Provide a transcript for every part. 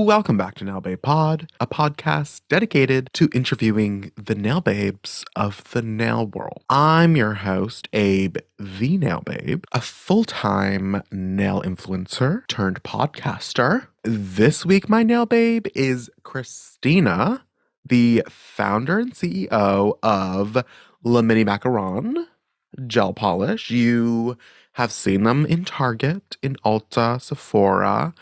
Welcome back to Nail Babe Pod, a podcast dedicated to interviewing the nail babes of the nail world. I'm your host, Abe the Nail Babe, a full-time nail influencer turned podcaster. This week, my nail babe is Christina, the founder and CEO of Le Mini Macaron gel polish. You have seen them in Target, in Ulta, Sephora.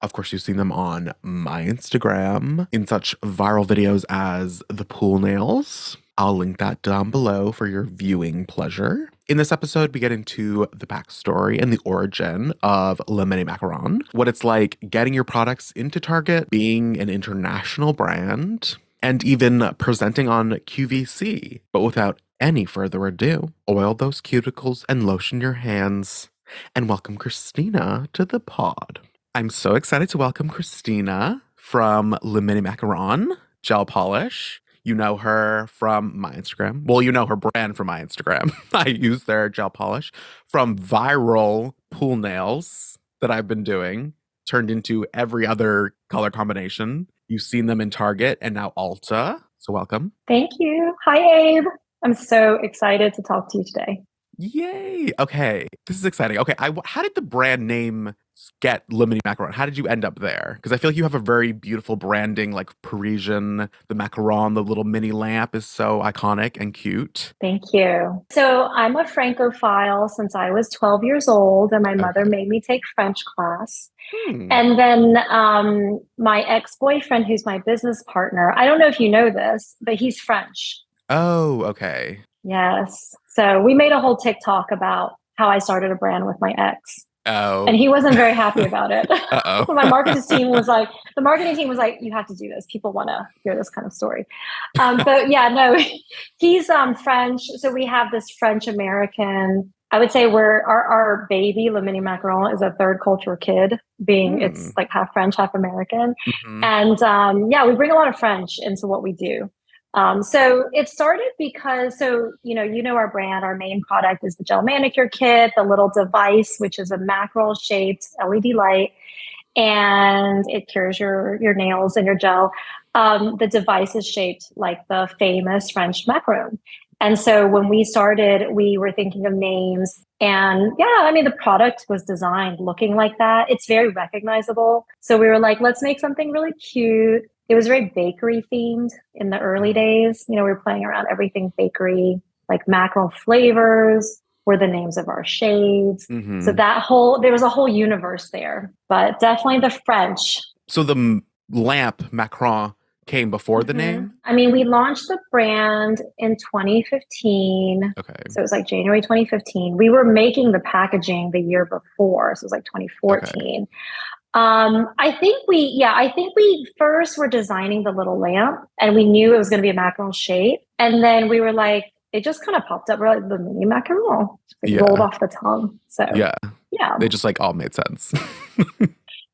Of course, you've seen them on my Instagram in such viral videos as the pool nails. I'll link that down below for your viewing pleasure. In this episode, we get into the backstory and the origin of Le Mini Macaron, what it's like getting your products into Target, being an international brand, and even presenting on QVC. But without any further ado, oil those cuticles and lotion your hands, and welcome Christina to the pod. I'm so excited to welcome Christina from Le Mini Macaron gel polish. You know her from my Instagram. Well, you know her brand from my Instagram. I use their gel polish from viral pool nails that I've been doing, turned into every other color combination. You've seen them in Target and now Ulta. So welcome. Thank you. Hi, Abe. I'm so excited to talk to you today. Yay. Okay. This is exciting. Okay. How did the brand name get Le Mini Macaron? How did you end up there? Because I feel like you have a very beautiful branding, like Parisian, the macaron, the little mini lamp is so iconic and cute. Thank you. So I'm a Francophile since I was 12 years old, and my mother Okay. made me take French class. Hmm. And then my ex-boyfriend, who's my business partner, I don't know if you know this, but he's French. Oh, okay. Yes. So we made a whole TikTok about how I started a brand with my ex. And Oh. he wasn't very happy about it. Uh-oh. So the marketing team was like, you have to do this. People want to hear this kind of story. But yeah, no, he's French. So we have this French American. I would say our baby, Le Mini Macaron, is a third culture kid, being it's like half French, half American. Mm-hmm. And yeah, we bring a lot of French into what we do. So it started because, you know our brand, our main product is the gel manicure kit, the little device, which is a mackerel shaped LED light, and it cures your nails and your gel. The device is shaped like the famous French macaron. And so when we started, we were thinking of names, and yeah, I mean, the product was designed looking like that. It's very recognizable. So we were like, let's make something really cute. It was very bakery themed in the early days. You know, we were playing around everything bakery, like mackerel flavors were the names of our shades. So Mm-hmm. there was a whole universe there, but definitely the French. So the lamp Macron came before the name? I mean, we launched the brand in 2015. Okay. So it was like January 2015. We were making the packaging the year before. So it was like Okay. 2014. I think we first were designing the little lamp, and we knew it was going to be a macaron shape. And then we were like, it just kind of popped up. We're like, the mini macaron. It rolled Yeah. off the tongue. So Yeah. yeah. They just like all made sense.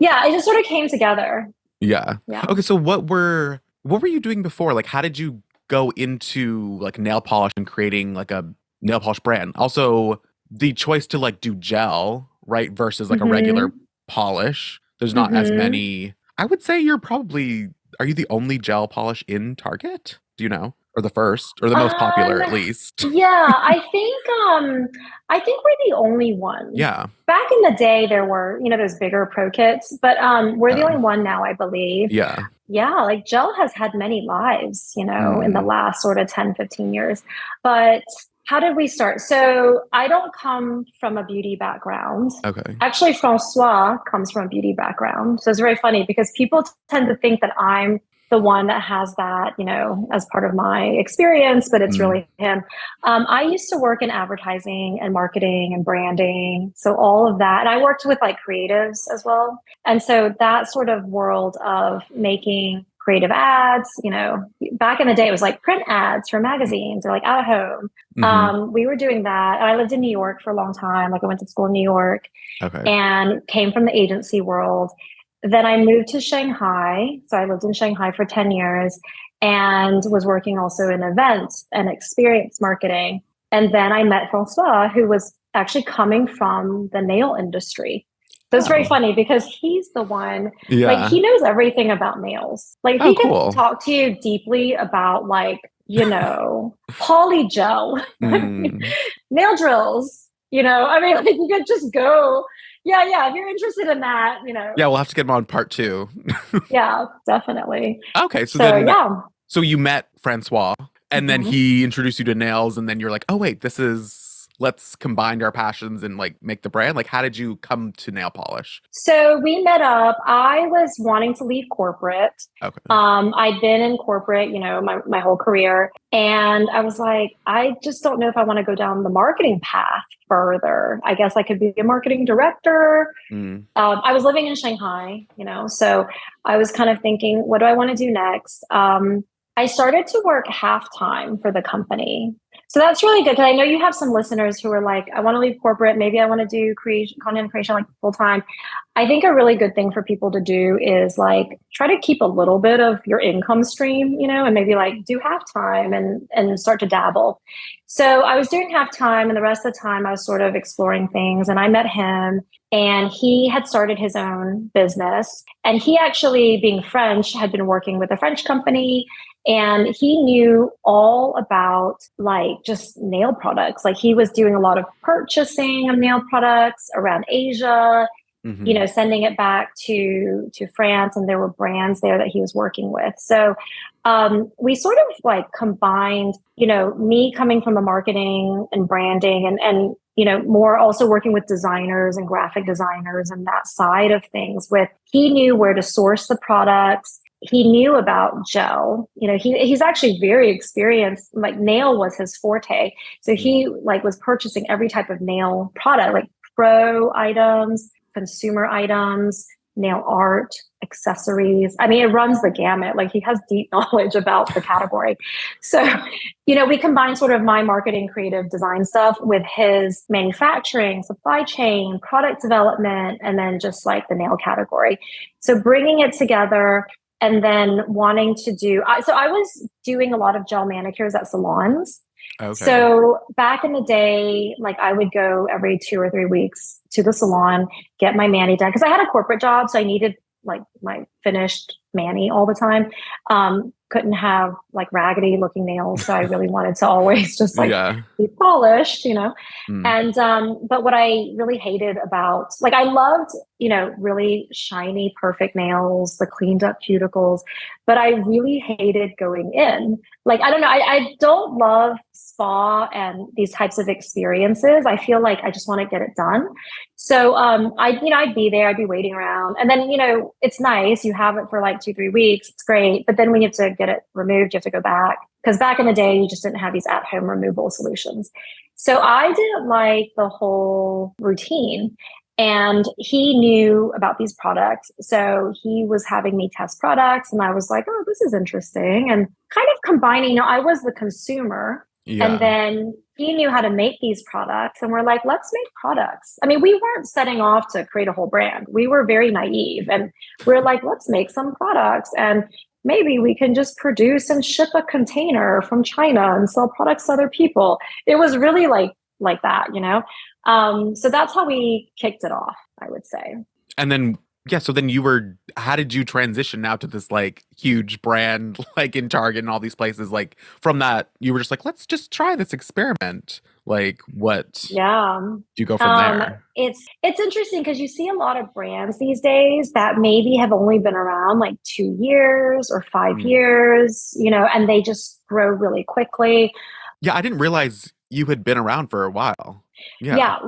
Yeah, it just sort of came together. Yeah. Yeah. Okay, so what were you doing before? Like how did you go into like nail polish and creating like a nail polish brand? Also, the choice to like do gel, right, versus like a regular hmm polish. There's not as hmm many. I would say are you the only gel polish in Target? Do you know? Or the first or the most Um, popular at least? yeah, I think we're the only one. Yeah. Back in the day there were, those bigger pro kits, but we're the Oh, only one now, I believe. yeah. Yeah, like gel has had many lives, in the Mm, last sort of 10, 15 years. But how did we start? So I don't come from a beauty background. okay. Actually, Francois comes from a beauty background. So it's very funny because people tend to think that I'm the one that has that, as part of my experience, but it's Mm, really him. I used to work in advertising and marketing and branding. So all of that. And I worked with like creatives as well. And so that sort of world of making creative ads, back in the day, it was like print ads for magazines or like out of home. mm-hmm. We were doing that. And I lived in New York for a long time. Like I went to school in New York Okay. and came from the agency world. Then I moved to Shanghai. So I lived in Shanghai for 10 years and was working also in events and experience marketing. And then I met Francois, who was actually coming from the nail industry. So it's very Oh, funny because he's the one, like, yeah. he knows everything about nails. Like, Oh, he could cool. talk to you deeply about, like, poly gel, Mm. nail drills, I mean, like, you could just go, yeah, yeah, if you're interested in that, Yeah, we'll have to get him on part two. yeah, definitely. Okay, so So, then, yeah. so you met Francois, and then Mhm. he introduced you to nails, and then you're like, oh wait, let's combine our passions and like make the brand. Like, how did you come to nail polish? So we met up. I was wanting to leave corporate. Okay. I'd been in corporate, my whole career. And I was like, I just don't know if I want to go down the marketing path further. I guess I could be a marketing director. Mm. I was living in Shanghai, so I was kind of thinking, what do I want to do next? I started to work half time for the company. So that's really good because I know you have some listeners who are like, I want to leave corporate. Maybe I want to do content creation like full time. I think a really good thing for people to do is like try to keep a little bit of your income stream, and maybe like do half time and start to dabble. So I was doing half time, and the rest of the time I was sort of exploring things. And I met him, and he had started his own business. And he actually, being French, had been working with a French company, and he knew all about like just nail products. Like he was doing a lot of purchasing of nail products around Asia, Hmm. sending it back to France, and there were brands there that he was working with. So we sort of like combined, me coming from the marketing and branding and more also working with designers and graphic designers and that side of things. With he knew where to source the products. He knew about gel. He's actually very experienced. Like nail was his forte, so he like was purchasing every type of nail product, like pro items, consumer items, nail art, accessories. I mean, it runs the gamut. Like he has deep knowledge about the category. So, we combine sort of my marketing, creative design stuff with his manufacturing, supply chain, product development, and then just like the nail category. So bringing it together and then wanting to so I was doing a lot of gel manicures at salons. Okay. So back in the day, like I would go every 2 or 3 weeks to the salon, get my mani done because I had a corporate job, so I needed like my finished mani all the time. Couldn't have like raggedy looking nails, so I really wanted to always just like Yeah. be polished, Mm. And but what I really hated about like I loved, really shiny, perfect nails, the cleaned up cuticles, but I really hated going in. Like I don't know, I don't love spa and these types of experiences. I feel like I just want to get it done. So I'd be there, I'd be waiting around. And then, it's nice. You have it for like 2, 3 weeks. It's great. But then when you have to get it removed, you have to go back. Because back in the day, you just didn't have these at-home removal solutions. So I didn't like the whole routine. And he knew about these products. So he was having me test products. And I was like, oh, this is interesting. And kind of combining, I was the consumer. And Yeah. then he knew how to make these products. And we're like, let's make products. I mean, we weren't setting off to create a whole brand. We were very naive. And we're like, let's make some products. And maybe we can just produce and ship a container from China and sell products to other people. It was really like that. So that's how we kicked it off, I would say. And then yeah, so then how did you transition now to this like huge brand like in Target and all these places? Like from that, you were just like, let's just try this experiment. Like what Yeah. do you go from there? It's interesting because you see a lot of brands these days that maybe have only been around like 2 years or five Mm. years, and they just grow really quickly. Yeah, I didn't realize you had been around for a while. Yeah. Yeah,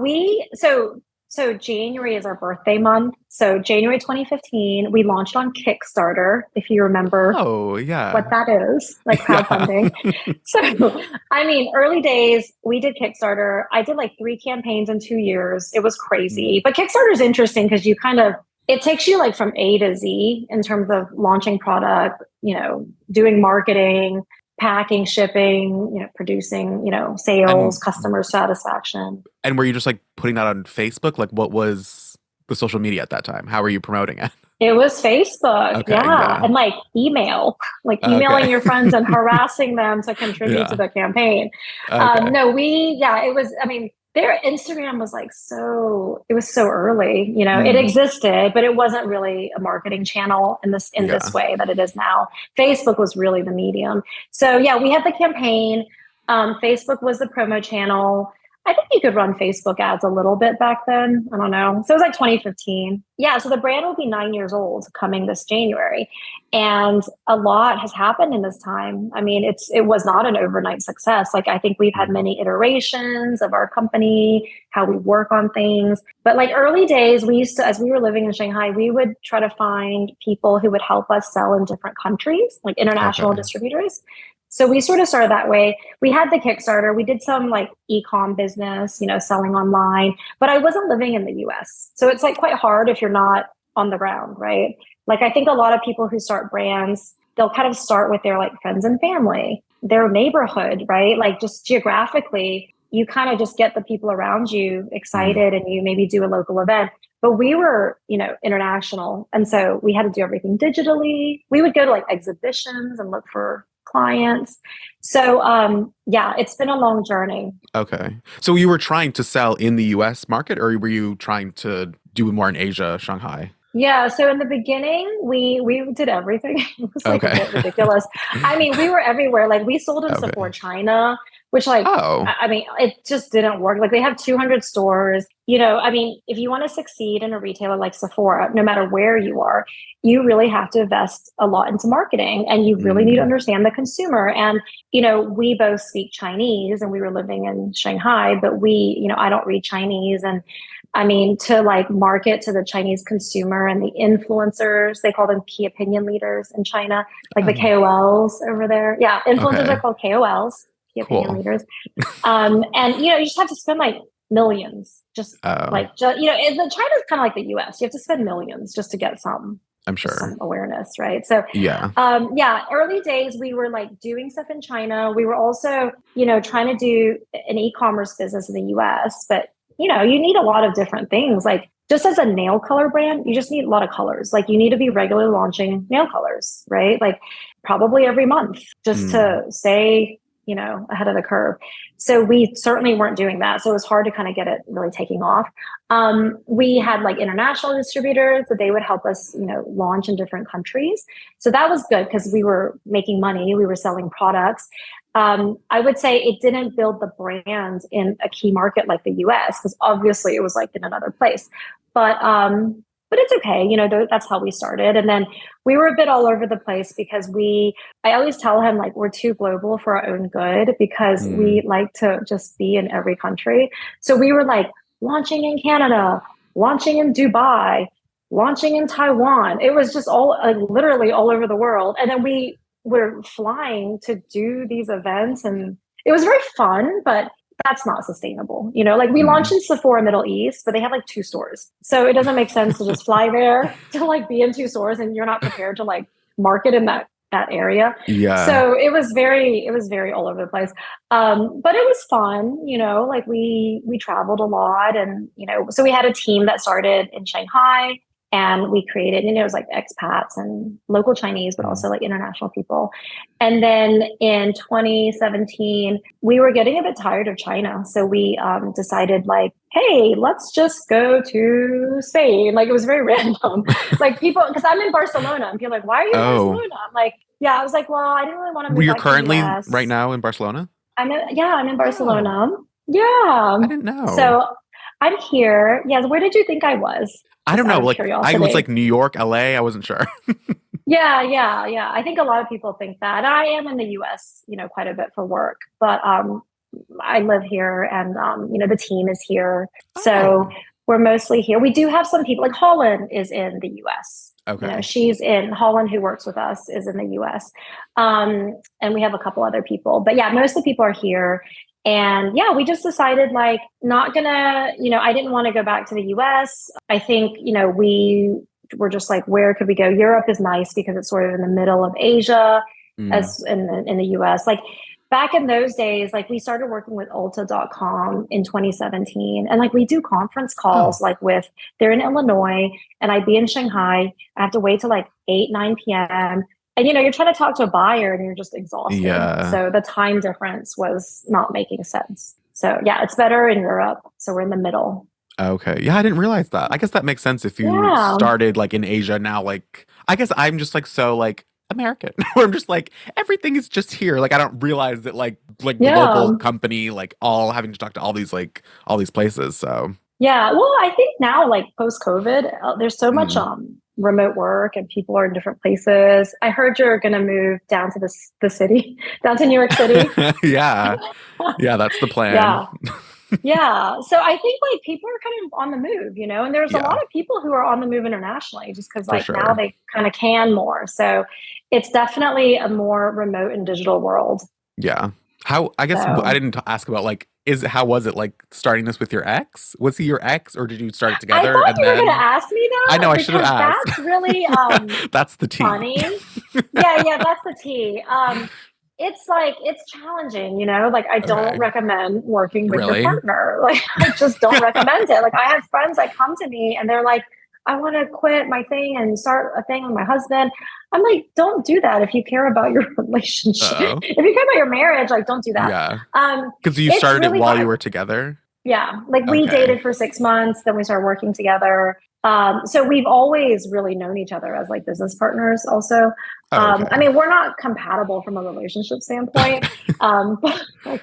so January is our birthday month. So January 2015, we launched on Kickstarter, if you remember Oh, what yeah. that is, like Yeah. crowdfunding. So, I mean, early days, we did Kickstarter. I did like 3 campaigns in 2 years. It was Mm. crazy. But Kickstarter is interesting because it takes you like from A to Z in terms of launching product, doing marketing, packing, shipping, producing, sales, And customer satisfaction. and were you just like putting that on Facebook? Like what was the social media at that time? How were you promoting it? It was Facebook, Okay, yeah. yeah. And like email, like emailing Okay. your friends and harassing them to contribute to Yeah. the campaign. Okay. No, yeah, it was, I mean, their Instagram was it was so early, it Mm, existed, but it wasn't really a marketing channel in this yeah. way that it is now. Facebook was really the medium. So yeah, we had the campaign. Facebook was the promo channel. I think you could run Facebook ads a little bit back then. I don't know. So it was like 2015. Yeah. So the brand will be 9 years old coming this January. And a lot has happened in this time. I mean, it was not an overnight success. Like I think we've had Mm, many iterations of our company, how we work on things. But like early days, we used to, as we were living in Shanghai, we would try to find people who would help us sell in different countries, like international okay. distributors. So we sort of started that way. We had the Kickstarter. We did some like e-com business, selling online, but I wasn't living in the US. So it's like quite hard if you're not on the ground, right? Like I think a lot of people who start brands, they'll kind of start with their like friends and family, their neighborhood, right? Like just geographically, you kind of just get the people around you Mm, excited and you maybe do a local event. But we were, international. And so we had to do everything digitally. We would go to like exhibitions and look for clients. So yeah, it's been a long journey. okay. So you were trying to sell in the US market, or were you trying to do more in Asia, Shanghai? Yeah, so in the beginning, we did everything. It was like a Okay. bit ridiculous. I mean, we were everywhere. Like we sold in Sephora Okay. China, which like Oh. I mean, it just didn't work. Like they have 200 stores. I mean, if you want to succeed in a retailer like Sephora, no matter where you are, you really have to invest a lot into marketing and you really need to Mm, understand the consumer. And, we both speak Chinese and we were living in Shanghai, but I don't read Chinese and I mean, to like market to the Chinese consumer and the influencers, they call them key opinion leaders in China, like the oh, KOLs over there. Yeah, influencers are okay. called KOLs, key opinion Cool. leaders. And you just have to spend like millions, Oh, China's kind of like the US. You have to spend millions just to get I'm just sure. some awareness, right? So, Yeah. yeah, early days we were like doing stuff in China. We were also, trying to do an e-commerce business in the US, but you need a lot of different things. Like just as a nail color brand, you just need a lot of colors. Like you need to be regularly launching nail colors, right? Like probably every month just Mm, to stay, ahead of the curve. So we certainly weren't doing that. So it was hard to kind of get it really taking off. We had like international distributors that they would help us, launch in different countries. So that was good because we were making money, we were selling products. I would say it didn't build the brand in a key market like the US because obviously it was like in another place. But it's okay, that's how we started. And then we were a bit all over the place because I always tell him like we're too global for our own good because we mm, like to just be in every country. So we were like launching in Canada, launching in Dubai, launching in Taiwan. It was just all literally all over the world. And then we were flying to do these events and it was very fun, but that's not sustainable. Like we launched mm. in Sephora Middle East, but they have like two stores. So it doesn't make sense to just fly there to like be in two stores and you're not prepared to like market in that area. Yeah. So it was very all over the place. But it was fun, like we traveled a lot and, so we had a team that started in Shanghai and we created, it was like expats and local Chinese, but Mm. also like international people. And then in 2017, we were getting a bit tired of China. So we decided like, hey, let's just go to Spain. Like it was very random. Like people, because I'm in Barcelona and people are like, why are you in Oh, Barcelona? I'm like, yeah, I was like, well, I didn't really want to move you're back to the currently right US. now in Barcelona? I'm in Oh, Barcelona. Yeah. I didn't know. So I'm here. Yeah. Where did you think I was? I Just don't out know. of Like I was like curiosity. New York, LA. I wasn't sure. Yeah, yeah, yeah. I think a lot of people think that. I am in the US, quite a bit for work, but I live here and the team is here. So Oh, we're mostly here. We do have some people like Holland is in the US. okay. She's in Holland who works with us is in the US. And we have a couple other people. But yeah, most of the people are here. And yeah, we just decided like not gonna, I didn't want to go back to the US. I think, we were just like, where could we go? Europe is nice because it's sort of in the middle of Asia Mm. as in the US. Like back in those days, like we started working with Ulta.com in 2017. And like we do conference Oh, calls like they're in Illinois and I'd be in Shanghai. I have to wait till like 8, 9 p.m. And you're trying to talk to a buyer and you're just exhausted. yeah. So the time difference was not making sense. So yeah, it's better in Europe. So we're in the middle. Okay. Yeah, I didn't realize that. I guess that makes sense if you Yeah. started like in Asia now. Like, I guess I'm just like so like American, where I'm just like everything is just here. Like, I don't realize that like global Yeah. company, like all having to talk to all these all these places. So, Yeah. Well, I think now, like post COVID, there's so much mm. remote work and people are in different places. I heard you're going to move down to the city, down to New York City. Yeah, yeah, that's the plan. Yeah. Yeah. So I think like people are kind of on the move, and there's a lot Yeah, of people who are on the move internationally just because for like now sure. they kind of can more. So it's definitely a more remote and digital world. Yeah. How, I guess I So didn't ask about like, how was it like starting this with your ex? Was he your ex or did you start it I together thought and you were going to then? ask me I know that I should have because asked. that's really That's the tea. funny. Yeah, that's the tea. It's like it's challenging, Like I don't Okay. recommend working with your Really? partner. Like I just don't recommend it. Like I have friends that come to me and they're like, I want to quit my thing and start a thing with my husband. I'm like, don't do that if you care about your relationship. Uh-oh. If you care about your marriage, like don't do that. Yeah. Um, Because you it's started it really while you fun. were together? Yeah, like we Okay. dated for 6 months, then we started working together. So we've always really known each other as like business partners. Also, I Okay. mean, we're not compatible from a relationship standpoint, but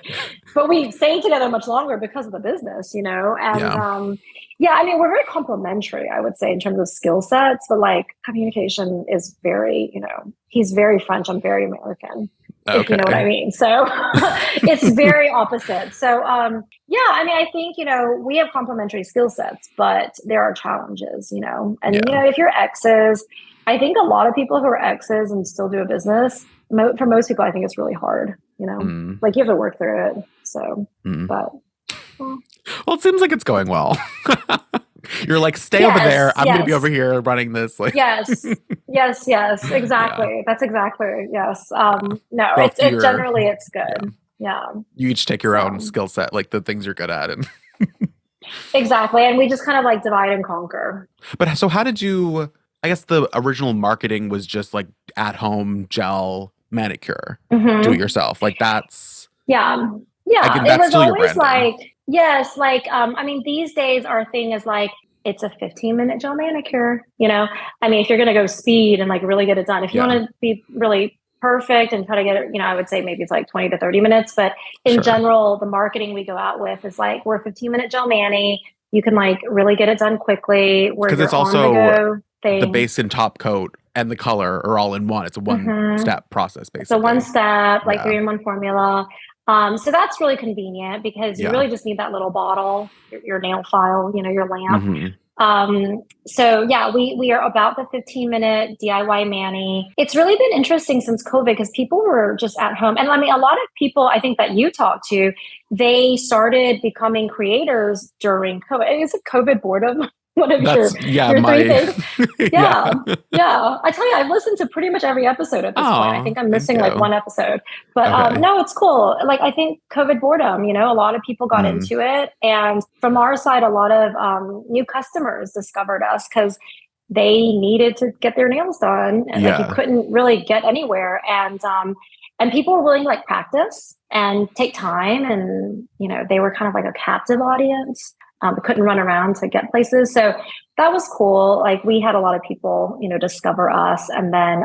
but we stayed together much longer because of the business, And Yeah. yeah, I mean, we're very complementary, I would say, in terms of skill sets. But like communication is very, he's very French. I'm very American, if you know what I Okay. mean. So it's very opposite. So yeah, I mean, I think, we have complementary skill sets, but there are challenges, And Yeah. if you're exes, I think a lot of people who are exes and still do a business, for most people, I think it's really hard. Mm, Like you have to work through it. So, mm. but well, Well, it seems like it's going well. You're like, stay over yes, there. I'm gonna be over yes. here running this. Like, Yes. Yes, yes, yeah. exactly. That's exactly. Yes. Yeah. No, Both it your, generally it's yeah. good. Yeah. You each take your own So skill set, like the things you're good at, and exactly. And we just kind of like divide and conquer. but so how did you? I guess the original marketing was just like at home gel manicure, do it Hmm. yourself. Like that's Yeah. Yeah. again, It that's was still your always branding. like, yes, like, I mean, these days our thing is like, it's a 15-minute gel manicure. I mean, if you're going to go speed and like really get it done, if you Yeah, want to be really perfect and try to get it, I would say maybe it's like 20 to 30 minutes. But in sure. general, the marketing we go out with is like, we're a 15-minute gel mani. You can like really get it done quickly where Because it's you're on the also go the thing. base and top coat and the color are all in one. It's a one Hmm. step process, It's a one basically. step, like Yeah, 3-in-1 formula. So that's really convenient because you yeah. really just need that little bottle, your nail file, your lamp. Hmm. So yeah, we are about the 15-minute DIY mani. It's really been interesting since COVID because people were just at home. And I mean, a lot of people I think that you talk to, they started becoming creators during COVID. Is it COVID boredom? One of That's yeah, your three my things. yeah. Yeah. Yeah. I tell you, I've listened to pretty much every episode at this point. I Oh, think I'm thank missing like you. one episode. But Okay. no, it's cool. Like I think COVID boredom, a lot of people got Mm, into it. And from our side, a lot of new customers discovered us because they needed to get their nails done. And like you yeah. couldn't really get anywhere. And people were willing to like practice and take time. And, they were kind of like a captive audience. Couldn't run around to get places. So that was cool. Like we had a lot of people, discover us. And then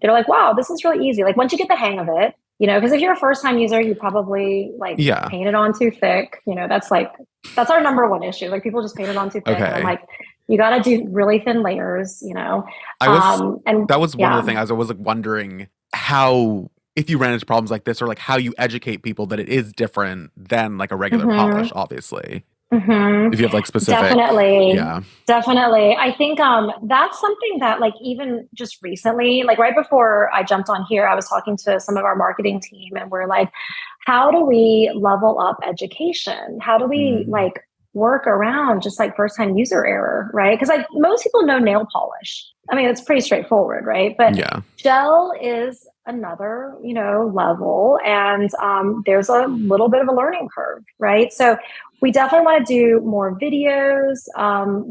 they're like, wow, this is really easy. Like once you get the hang of it, because if you're a first time user, you probably like Yeah. paint it on too thick. That's our number one issue. Like people just paint it on too thick. And I'm Okay. like, you got to do really thin layers, I was and that was one of the yeah. things I was like wondering how if you ran into problems like this or like how you educate people that it is different than like a regular polish, Hmm. obviously. Hmm. If you have like specific, Definitely. yeah. Definitely. I think that's something that like even just recently, like right before I jumped on here, I was talking to some of our marketing team and we're like, how do we level up education? How do we Mm, like work around just like first time user error, right? Because like most people know nail polish. I mean, it's pretty straightforward, right? But yeah. gel is another, level and there's a little bit of a learning curve, right? So we definitely want to do more videos.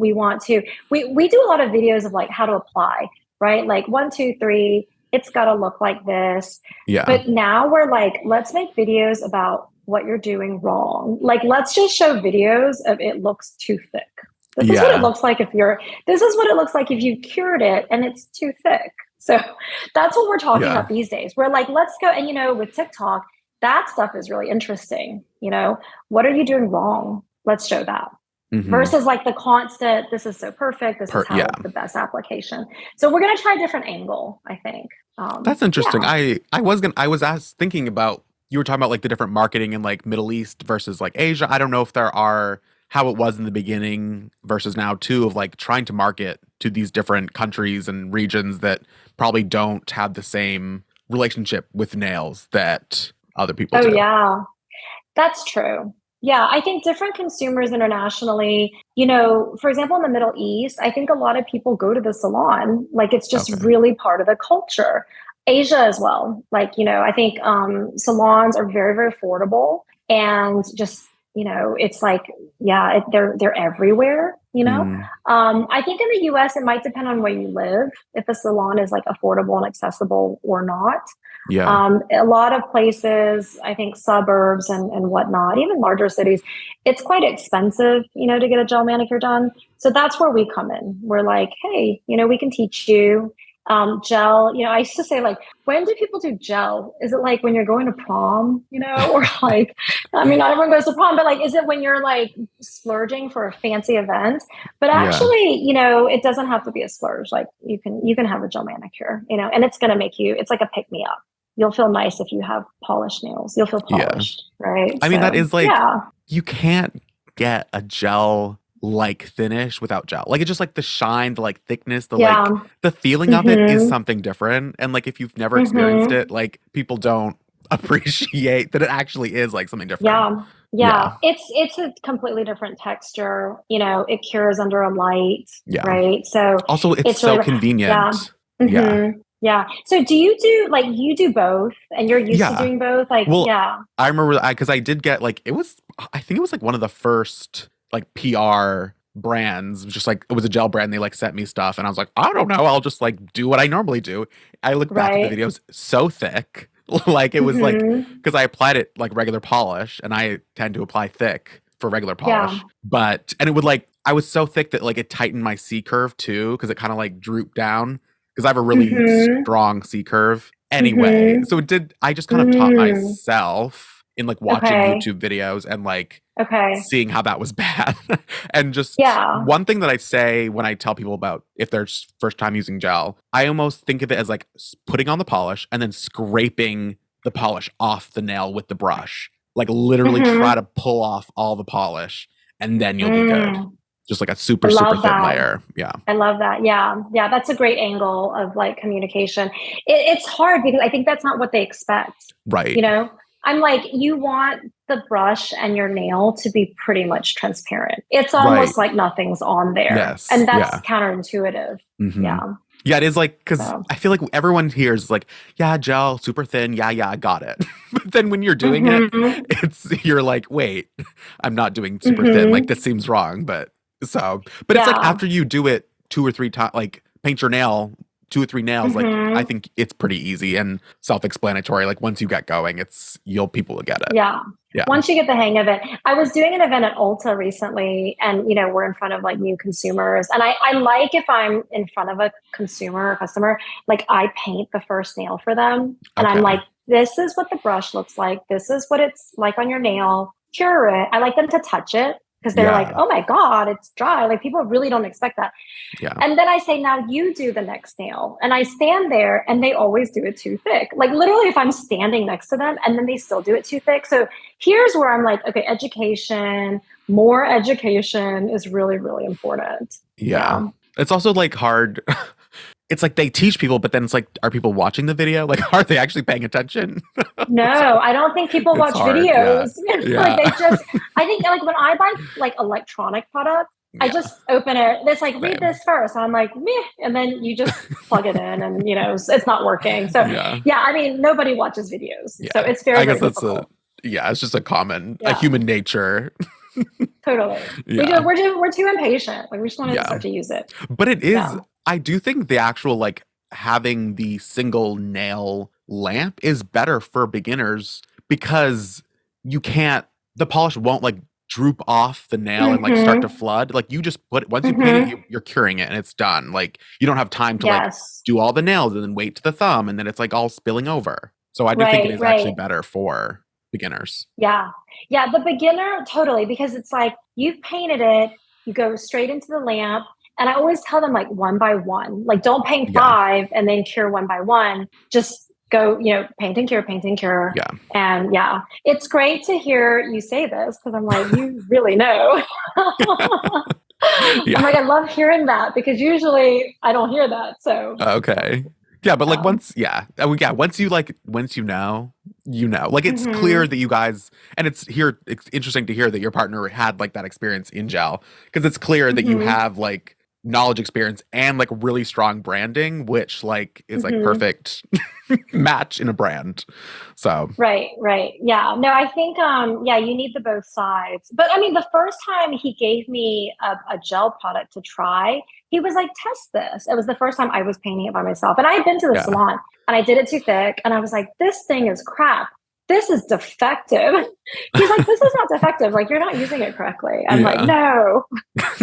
We do a lot of videos of like how to apply, right? Like 1, 2, 3, it's got to look like this. Yeah. But now we're like, let's make videos about what you're doing wrong. Like, let's just show videos of it looks too thick. This is what it Yeah. looks like this is what it looks like if you cured it and it's too thick. So that's what we're talking Yeah. about these days. We're like, let's go. And, with TikTok, that stuff is really interesting. What are you doing wrong? Let's show that Hmm. versus like the constant, this is so perfect. This is Yeah. how the best application. So we're going to try a different angle, I think. That's interesting. Yeah. I was thinking about, you were talking about like the different marketing in like Middle East versus like Asia. I don't know if there are, how it was in the beginning versus now too, of like trying to market to these different countries and regions that probably don't have the same relationship with nails that other people Oh, do. yeah. That's true. Yeah, I think different consumers internationally, for example, in the Middle East, I think a lot of people go to the salon. Like it's just Okay. really part of the culture. Asia as well. Like, I think salons are very, very affordable and just, it's like, yeah, they're everywhere, Mm, I think in the US, it might depend on where you live, if a salon is like affordable and accessible or not. yeah. A lot of places, I think suburbs and whatnot, even larger cities, it's quite expensive, to get a gel manicure done. So that's where we come in. We're like, hey, we can teach you gel. I used to say like, when do people do gel? Is it like when you're going to prom, or like, I mean, not everyone goes to prom, but like, is it when you're like splurging for a fancy event? But Yeah. actually, it doesn't have to be a splurge. Like you can have a gel manicure, and it's going to make you, it's like a pick me up. You'll feel nice if you have polished nails. You'll feel Yeah. polished, right? I mean, that So is like, yeah, you can't get a gel like finish without gel. Like it's just like the shine, the like thickness, the like yeah. the feeling of it is Mm-hmm. something different. And like if you've never experienced Mm-hmm. it, like people don't appreciate that it actually is like something different. Yeah. Yeah. Yeah. It's a completely different texture. It cures under a light, Yeah. right? So Also, it's it's so really, yeah. convenient. Yeah. Mm-hmm. Yeah. So do you do like you do both and you're used to Yeah. doing both? Like, Well, yeah. I remember because I did get like it was, I think it was like one of the first like PR brands, just like it was a gel brand. They like sent me stuff, and I was like, I don't know, I'll just like do what I normally do. I look back at the Right. videos, so thick, like it was like, Mm-hmm. because I applied it like regular polish, and I tend to apply thick for regular Yeah. polish, but and it would like I was so thick that like it tightened my C curve too, because it kind of like drooped down because I have a really Mm-hmm. strong C curve anyway. Mm-hmm. So it did, I just kind of taught Mm. myself in like watching Okay. YouTube videos and like Okay. seeing how that was bad. And just Yeah. one thing that I say when I tell people about if they're first time using gel, I almost think of it as like putting on the polish and then scraping the polish off the nail with the brush. Like literally try Mm-hmm. to pull off all the polish and then you'll be good. Mm. Just like a I super, super love thin that. layer. Yeah. I love that. Yeah. Yeah. That's a great angle of like communication. It's hard because I think that's not what they expect. Right. You know, I'm like, you want the brush and your nail to be pretty much transparent. It's Right. almost like nothing's on there. Yes. And that's Yeah. counterintuitive. Hmm. Yeah. Yeah, it is like, because So, I feel like everyone here is like, yeah, gel, super thin. Yeah, yeah, I got it. But then when you're doing it, mm-hmm, you're like, wait, I'm not doing super thin. Like, mm-hmm, this seems wrong. But it's like yeah. after you do it two or three times, like paint your nail, two or three nails, like, I Mm-hmm. think it's pretty easy and self explanatory. Like, once you get going, people will get it. Yeah. Yeah. Once you get the hang of it. I was doing an event at Ulta recently and we're in front of like new consumers. And I like if I'm in front of a consumer or customer, like I paint the first nail for them. And I'm Okay. like, this is what the brush looks like. This is what it's like on your nail. Cure it. I like them to touch it because they're like, Yeah. oh my God, it's dry. Like people really don't expect that. Yeah. And then I say, now you do the next nail. And I stand there and they always do it too thick. Like literally, if I'm standing next to them and then they still do it too thick. So here's where I'm like, okay, education, more education is really, really important. Yeah. Yeah. It's also like hard. It's like they teach people, but then it's like, are people watching the video? Like, are they actually paying attention? No, So I don't think people it's watch hard. Yeah. videos. Like Yeah. they just, I think like when I buy like electronic products, I Yeah. just open it. It's like, read Same. this first. I'm like, meh. And then you just plug it in and, it's not working. So Yeah. yeah, I mean, nobody watches videos. So Yeah. it's very, I guess very that's difficult. yeah, it's just a Yeah, human nature. totally. We do, Yeah. we're too impatient. Like we just want to Yeah. start to use it. But it is, Yeah. I do think the actual like having the single nail lamp is better for beginners because you can't, the polish won't like droop off the nail and like start to Mm-hmm. flood. Like you just put, once you paint it, Mm-hmm. you're curing it and it's done. Like you don't have time to like Yes. do all the nails and then wait to the thumb and then it's like all spilling over. So I do think it Right, is actually right. better for beginners. Yeah. Yeah, the beginner totally because it's like you've painted it, you go straight into the lamp. And I always tell them like one by one, like don't paint Yeah. five and then cure one by one. Just go, paint and cure, paint and cure. Yeah. And yeah, it's great to hear you say this because I'm like, you really know. I'm Yeah. like, I love hearing that because usually I don't hear that. So Okay. Yeah, but like yeah. once, yeah, yeah, once you like, once you know, like it's clear Hmm. that you guys, and it's interesting to hear that your partner had like that experience in gel because it's clear that you Hmm. have like knowledge, experience, and like really strong branding, which like is like Hmm. perfect match in a brand. So Right, right. Yeah. No, I think yeah, you need the both sides. But I mean, the first time he gave me a gel product to try, he was like, test this. It was the first time I was painting it by myself. And I had been to the yeah, salon and I did it too thick and I was like, this thing is crap. This is defective. He's like, this is not defective. Like you're not using it correctly. I'm like, yeah, no.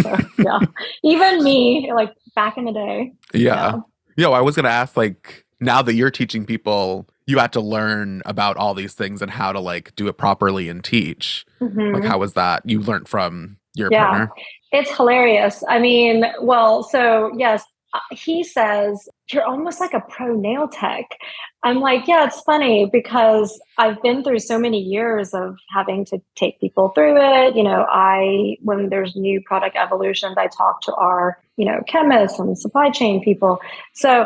So yeah. Even me, like back in the day. yeah. Yeah. Yo, I was gonna ask, like, now that you're teaching people, you had to learn about all these things and how to like do it properly and teach. Like, how Hmm. was that? You learned from your Yeah, partner? it's hilarious. I mean, well, so yes, he says, you're almost like a pro nail tech. I'm like, yeah, it's funny because I've been through so many years of having to take people through it. When there's new product evolutions, I talk to our, chemists and supply chain people. So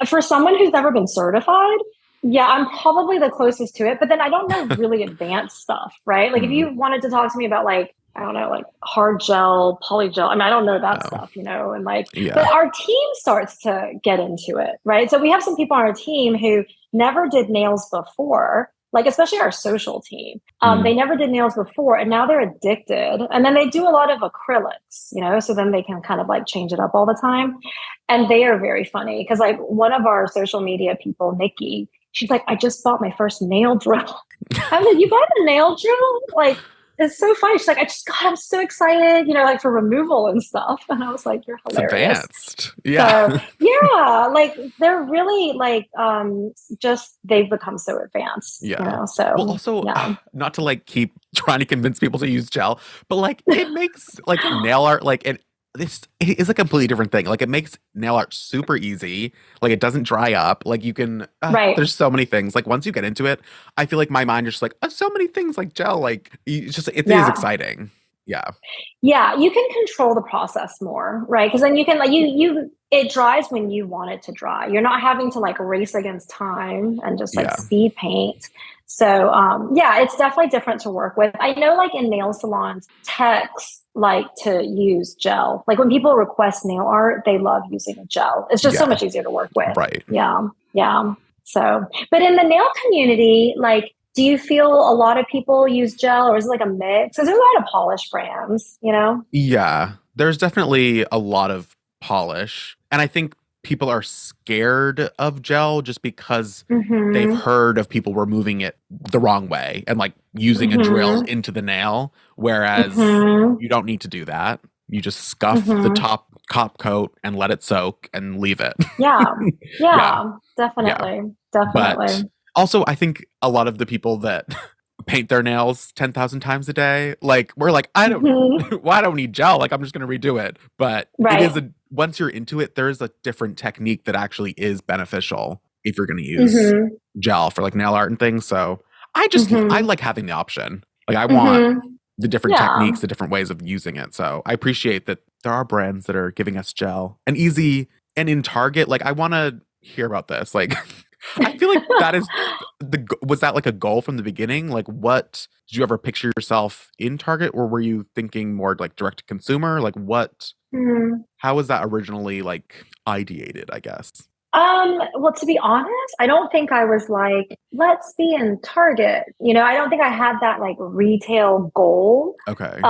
for someone who's never been certified, yeah, I'm probably the closest to it, but then I don't know really advanced stuff, right? Like if Mm, you wanted to talk to me about like, I don't know, like hard gel, polygel. I mean, I don't know that oh, stuff, and like, but yeah. our team starts to get into it, right? So we have some people on our team who never did nails before, like especially our social team. They Mm, never did nails before, and now they're addicted. And then they do a lot of acrylics, so then they can kind of like change it up all the time. And they are very funny because like one of our social media people, Nikki, she's like, I just bought my first nail drill. I was like, you bought a nail drill? Like, it's so funny. She's like, I'm so excited, like for removal and stuff. And I was like, you're it's hilarious. advanced. Yeah. So yeah, like they're really like just they've become so advanced, Yeah. Well, So also, yeah. not to like keep trying to convince people to use gel, but like it makes like nail art like it is a completely different thing. Like it makes nail art super easy. Like it doesn't dry up. Like you can Right. there's so many things. Like once you get into it, I feel like my mind is just like so many things like gel. Like it's just it is Yeah. exciting. Yeah. Yeah, you can control the process more, right? Because then you can like it dries when you want it to dry. You're not having to like race against time and just like Yeah. speed paint. So yeah, it's definitely different to work with. I know like in nail salons, techs like to use gel. Like when people request nail art, they love using a gel. It's just so Yeah. much easier to work with. Right. Yeah. Yeah. So, but in the nail community, like do you feel a lot of people use gel or is it like a mix? Because there's a lot of polish brands. Yeah, there's definitely a lot of polish. And I think people are scared of gel just because they've Mm-hmm. heard of people removing it the wrong way and like using a drill Mm-hmm. into the nail, whereas Mm-hmm. you don't need to do that. You just scuff the Mm-hmm. top coat and let it soak and leave it. Yeah. Yeah, Yeah. yeah. Definitely. But Definitely. also, I think a lot of the people that paint their nails 10,000 times a day, like, we're like, I don't, Mm-hmm. well, I don't need gel. Like, I'm just going to redo it. But it is Right. once you're into it, there's a different technique that actually is beneficial if you're going to use Mm-hmm. gel for like nail art and things. So I Mm-hmm. like having the option. Like, I want Mm-hmm. the different Yeah. techniques, the different ways of using it. So I appreciate that there are brands that are giving us gel and easy and in Target. Like, I want to hear about this. Like, I feel like that is was that like a goal from the beginning? Like, what did you ever picture yourself in Target, or were you thinking more like direct to consumer? Like, Hmm. how was that originally like ideated, I guess? Well, to be honest, I don't think I was like, let's be in Target. I don't think I had that like retail goal. Okay.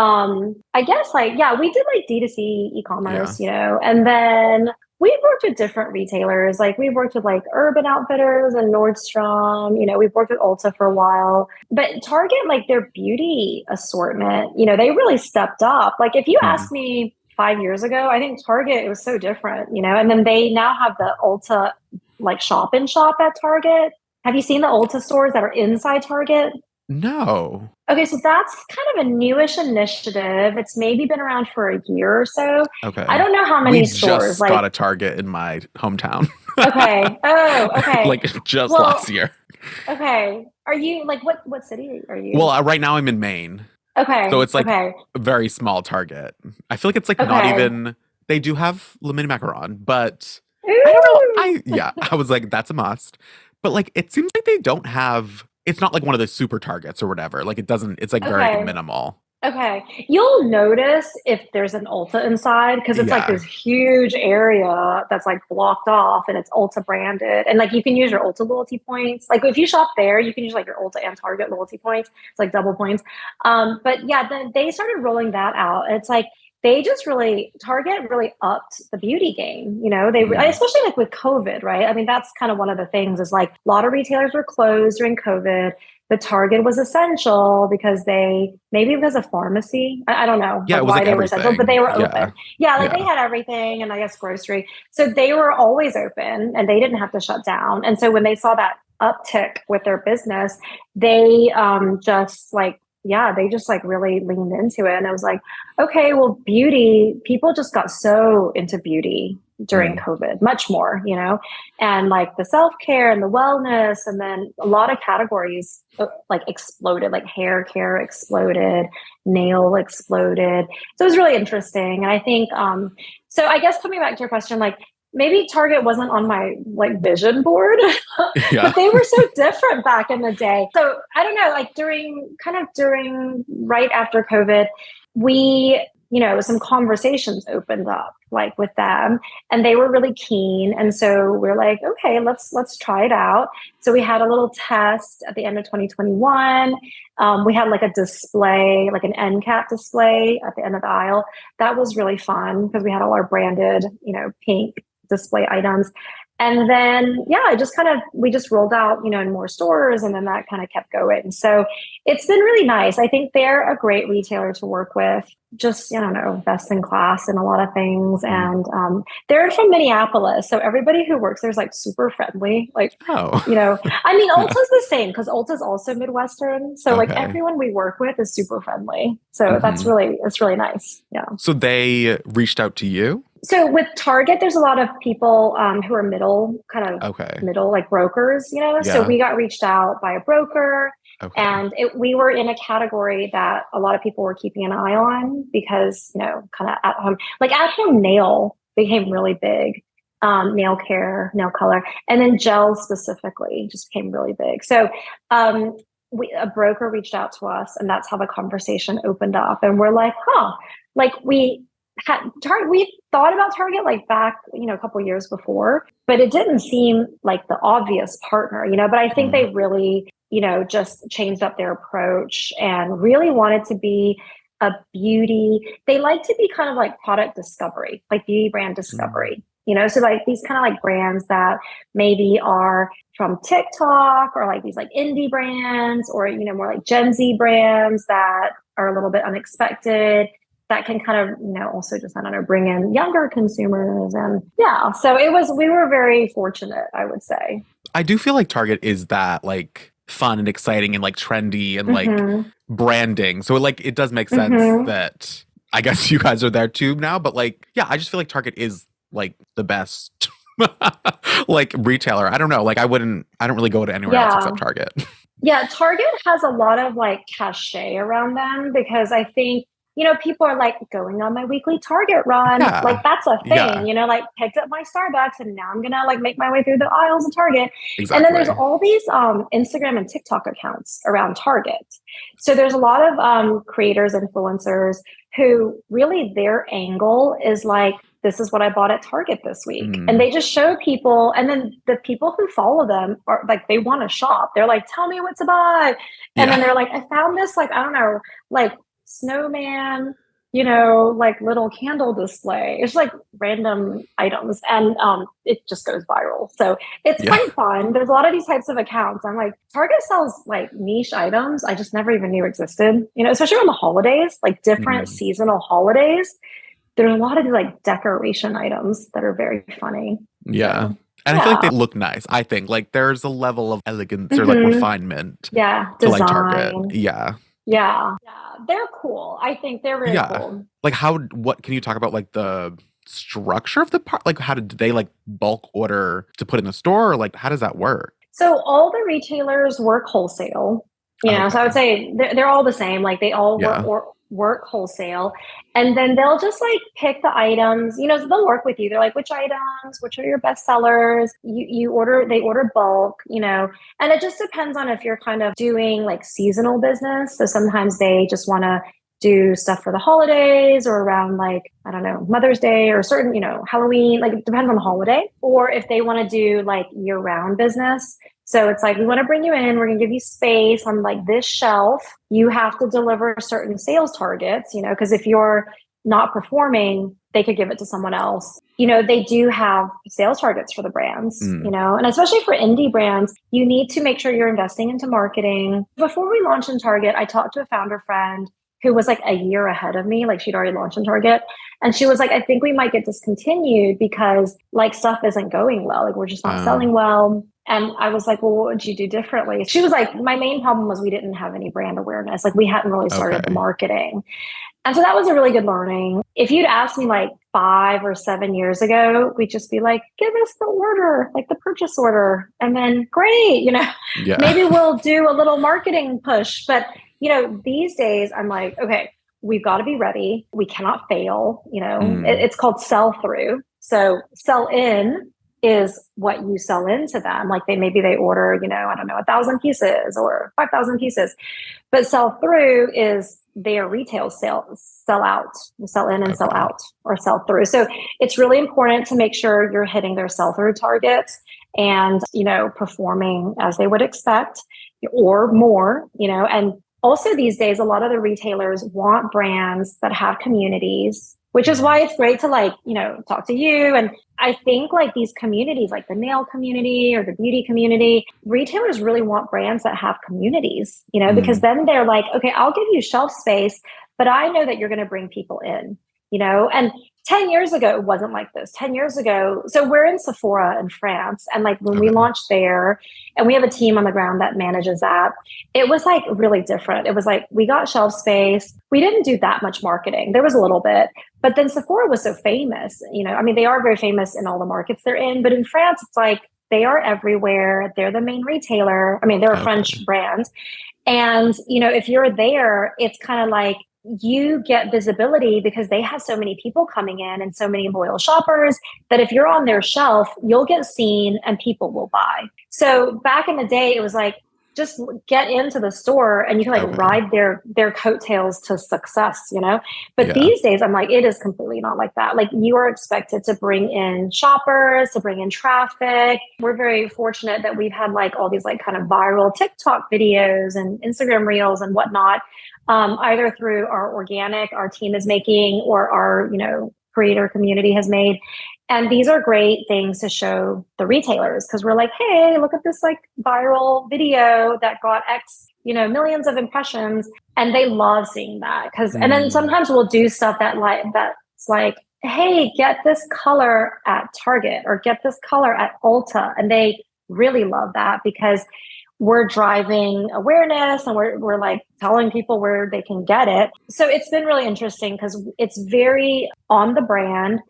I guess like, yeah, we did like D2C Yeah. e-commerce, and then we've worked with different retailers. Like we've worked with like Urban Outfitters and Nordstrom. We've worked with Ulta for a while. But Target, like their beauty assortment, they really stepped up. Like if you Hmm. asked me 5 years ago, I think Target, it was so different, and then they now have the Ulta like shop in shop at Target. Have you seen the Ulta stores that are inside Target? No. Okay, so that's kind of a newish initiative. It's maybe been around for a year or so. I Okay. don't know how We many stores. just got Like, a Target in my hometown. okay. Oh, okay. Like just last Well, year. okay. Are you like what city are Well, you? right now I'm in Maine. So Okay, it's like okay, a very small Target. I feel like it's like not okay. even they do have limited macaron, but I don't know. Ooh. I was like, that's a must. But like it seems like they don't have it's not like one of the super targets or whatever. Like it doesn't it's like very Okay. minimal. Okay. You'll notice if there's an Ulta inside because it's like Yeah. this huge area that's like blocked off and it's Ulta branded. And like you can use your Ulta loyalty points. Like if you shop there, you can use like your Ulta and Target loyalty points. It's like double points. But yeah, then they started rolling that out. And it's like they just really Target really upped the beauty game. Mhm. Especially like with COVID, right? I mean, that's kind of one of the things is like a lot of retailers were closed during COVID. The Target was essential because maybe because of pharmacy. I don't know Yeah, it like was why like they were essential, but they everything. were Yeah. open. Yeah, like they Yeah. had everything and I guess grocery. So they were always open and they didn't have to shut down. And so when they saw that uptick with their business, they just like yeah, they just like really leaned into it. And I was like, okay, well, beauty, people just got so into beauty during Mm. COVID, much more, and like the self care and the wellness, and then a lot of categories like exploded, like hair care exploded, nail exploded. So it was really interesting. And I think, so I guess coming back to your question, like maybe Target wasn't on my like vision board, Yeah. but they were so different back in the day. So I don't know, like during right after COVID, we some conversations opened up like with them and they were really keen, and so we're like, okay, let's try it out. So we had a little test at the end of 2021. We had like a display, like an end cap display at the end of the aisle. That was really fun because we had all our branded pink display items. And then yeah, we just rolled out in more stores, and then that kind of kept going. So it's been really nice. I think they're a great retailer to work with. Just, I don't know, best in class in a lot of things. Mm. And they're from Minneapolis. So everybody who works there is like super friendly. Like, Oh. I mean, Yeah. Ulta's the same because Ulta's also Midwestern. So like Okay. everyone we work with is super friendly. So Hmm. it's really nice. Yeah. So they reached out to you? So with Target, there's a lot of people who are kind of Okay. middle, like brokers, So Yeah. we got reached out by a broker, Okay. and we were in a category that a lot of people were keeping an eye on because, kind of at home nail became really big. Nail care, nail color, and then gel specifically just became really big. So a broker reached out to us, and that's how the conversation opened up. And we're like, huh, like we thought about Target like back, a couple years before, but it didn't seem like the obvious partner, but I think Mm. they really, just changed up their approach and really wanted to be a beauty. They like to be kind of like product discovery, like beauty brand Mm. discovery, so like these kind of like brands that maybe are from TikTok or like these like indie brands or, more like Gen Z brands that are a little bit unexpected that can kind of, also just, I don't know, bring in younger consumers. And yeah, so we were very fortunate, I would say. I do feel like Target is that like fun and exciting and like trendy and like Mm-hmm. branding. So like it does make sense Mm-hmm. that I guess you guys are there too now, but like yeah, I just feel like Target is like the best like retailer. I don't know. Like I don't really go to anywhere else Yeah. except Target. Yeah, Target has a lot of like cachet around them because I think, people are like going on my weekly Target run. Like Yeah. that's a thing, Yeah. like picked up my Starbucks and now I'm gonna like make my way through the aisles of Target. And then there's Exactly. all these Instagram and TikTok accounts around Target. So there's a lot of creators, influencers who really their angle is like, this is what I bought at Target this week. And Mm. they just show people. And then the people who follow them are like, they want to shop. They're like, tell me what to buy. And Yeah. then they're like, I found this, like, I don't know, like snowman, like little candle display. It's like random items and it just goes viral. So it's Yeah. quite fun. There's a lot of these types of accounts. I'm like, Target sells like niche items I just never even knew existed, especially on the holidays, like different Mm. seasonal holidays. There's a lot of these like decoration items that are very funny. Yeah. So And I feel like they yeah. look nice. I think like there's a level of elegance or like Hmm. refinement Yeah. to like Target. Design. Yeah. Yeah. Yeah. They're cool. I think they're very Yeah. cool. Like what can you talk about like the structure of the part? Like how did they like bulk order to put in the store or like how does that work? So all the retailers work wholesale, so I would Okay. say they're all the same. Like they all work Yeah. or work wholesale. And then they'll just like pick the items, so they'll work with you. They're like, which items, which are your best sellers? They order bulk, and it just depends on if you're kind of doing like seasonal business. So sometimes they just want to do stuff for the holidays or around like, I don't know, Mother's Day or certain, Halloween, like it depends on the holiday. Or if they want to do like year round business. So it's like, we want to bring you in, we're going to give you space on like this shelf. You have to deliver certain sales targets, because if you're not performing, they could give it to someone else. They do have sales targets for the brands, Mm. and especially for indie brands, you need to make sure you're investing into marketing. Before we launched in Target, I talked to a founder friend who was like a year ahead of me. Like she'd already launched in Target. And she was like, I think we might get discontinued because like stuff isn't going well. Like we're just not selling well. And I was like, well, what would you do differently? She was like, my main problem was we didn't have any brand awareness. Like we hadn't really started the Okay. marketing. And so that was a really good learning. If you'd asked me like 5 or 7 years ago, we'd just be like, give us the order, like the purchase order. And then great, Yeah. maybe we'll do a little marketing push. But, these days I'm like, okay, we've got to be ready. We cannot fail. Mm. It's called sell through. So sell in is what you sell into them. Like maybe they order, I don't know, 1,000 pieces or 5,000 pieces. But sell through is their retail sell out, sell in and sell Okay. out or sell through. So it's really important to make sure you're hitting their sell through targets and, performing as they would expect or more, and also these days, a lot of the retailers want brands that have communities, which is why it's great to like, talk to you. And I think like these communities, like the nail community or the beauty community, retailers really want brands that have communities, because Mm. then they're like, okay, I'll give you shelf space, but I know that you're going to bring people in, and 10 years ago, it wasn't like this. 10 years ago, so we're in Sephora in France. And like when we Okay. launched there, and we have a team on the ground that manages that, it was like really different. It was like we got shelf space. We didn't do that much marketing. There was a little bit, but then Sephora was so famous. I mean, they are very famous in all the markets they're in, but in France, it's like they are everywhere. They're the main retailer. I mean, they're a French Okay. brand. And, if you're there, it's kind of like you get visibility because they have so many people coming in and so many loyal shoppers that if you're on their shelf, you'll get seen and people will buy. So back in the day, it was like, just get into the store and you can like Okay. ride their coattails to success, But Yeah. these days I'm like, it is completely not like that. Like you are expected to bring in shoppers, to bring in traffic. We're very fortunate that we've had like all these like kind of viral TikTok videos and Instagram reels and whatnot, either through our team is making or our, creator community has made. And these are great things to show the retailers because we're like, hey, look at this like viral video that got X, millions of impressions. And they love seeing that and then Mm. sometimes we'll do stuff that's like, hey, get this color at Target or get this color at Ulta. And they really love that because we're driving awareness and we're like telling people where they can get it. So it's been really interesting because it's very on the brand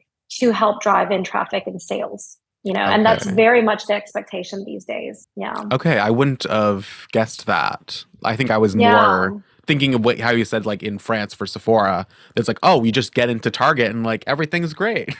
to help drive in traffic and sales, and that's Okay. very much the expectation these days. Yeah. Okay, I wouldn't have guessed that. I think I was more Yeah. thinking of how you said like in France for Sephora. It's like, oh, we just get into Target and like everything's great.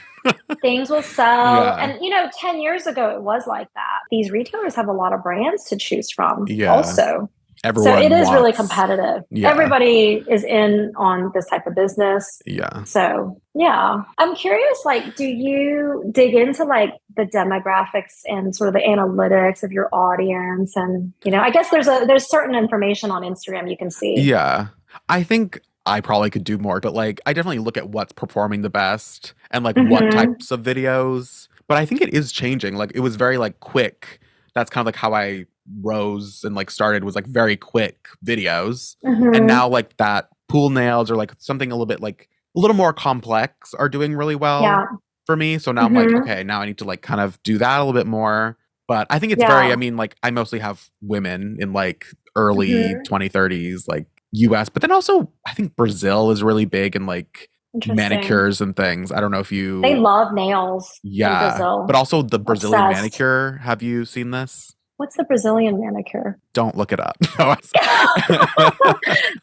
Things will sell. Yeah. And, 10 years ago, it was like that. These retailers have a lot of brands to choose from Yeah. also. So it Everyone is really wants. competitive. Yeah. Everybody is in on this type of business. Yeah. So yeah, I'm curious, like, do you dig into like the demographics and sort of the analytics of your audience? And, I guess there's certain information on Instagram you can see. Yeah. I think I probably could do more, but like I definitely look at what's performing the best and like what Mm-hmm. types of videos. But I think it is changing. Like it was very like quick. That's kind of like how I rose and like started was like very quick videos. And Mm-hmm. now like that pool nails or like something a little bit like a little more complex are doing really well Yeah. for me. So now I'm like, Mm-hmm. okay, now I need to like kind of do that a little bit more. But I think it's very, I Yeah. mean, like I mostly have women in like early Mm-hmm. 2030s, like US, but then also I think Brazil is really big in like Interesting. manicures and things. I don't know if They you, love nails in yeah, but Brazil. also the Brazilian Obsessed. manicure. Have you seen this? What's the Brazilian manicure? Don't look it up. No,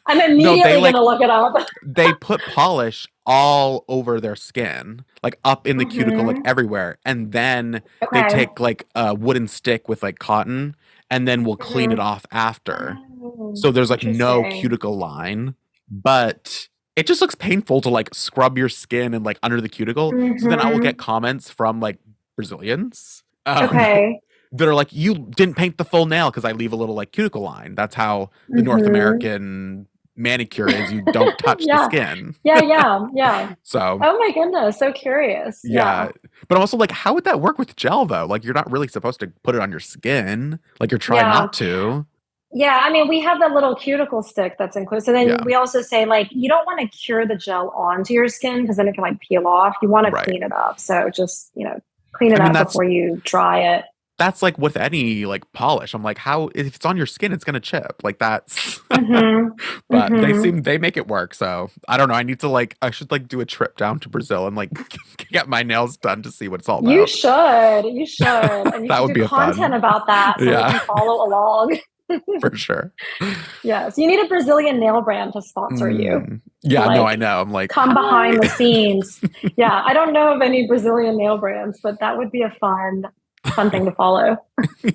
I'm no, they immediately like gonna look it up. they put polish all over their skin, like up in the cuticle, like Mm-hmm. everywhere. And then they Okay. take like a wooden stick with like cotton and then will clean it Mm-hmm. off after. Oh, So there's like no interesting. cuticle line, but it just looks painful to like scrub your skin and like under the cuticle. So then I will get Mm-hmm. comments from like Brazilians Okay. that are like, you didn't paint the full nail because I leave a little like cuticle line. That's how the North Mm-hmm. American manicure is. You don't touch the Yeah. skin. Yeah. Yeah. Yeah. So Oh my goodness. So curious. Yeah. yeah. But also like how would that work with gel though? Like you're not really supposed to put it on your skin. Like you're trying Yeah. not to. Yeah, I mean, we have that little cuticle stick that's included. So then Yeah. we also say, like, you don't want to cure the gel onto your skin because then it can like peel off. You want to Right. clean it up. So just, clean I it mean up before you dry it. that's like with any like polish. I'm like, how if it's on your skin, it's gonna chip. Like that's Mm-hmm. but Mm-hmm. they make it work. So I don't know. I need to like I should like do a trip down to Brazil and like get my nails done to see what it's all You about. should. You should. And you That should would do be a content fun. about that so we Yeah, can follow along. for sure. Yes. You need a Brazilian nail brand to sponsor you, to Yeah, no, I like know. I'm like, come hi. behind the scenes. Yeah. I don't know of any Brazilian nail brands, but that would be a fun thing to follow.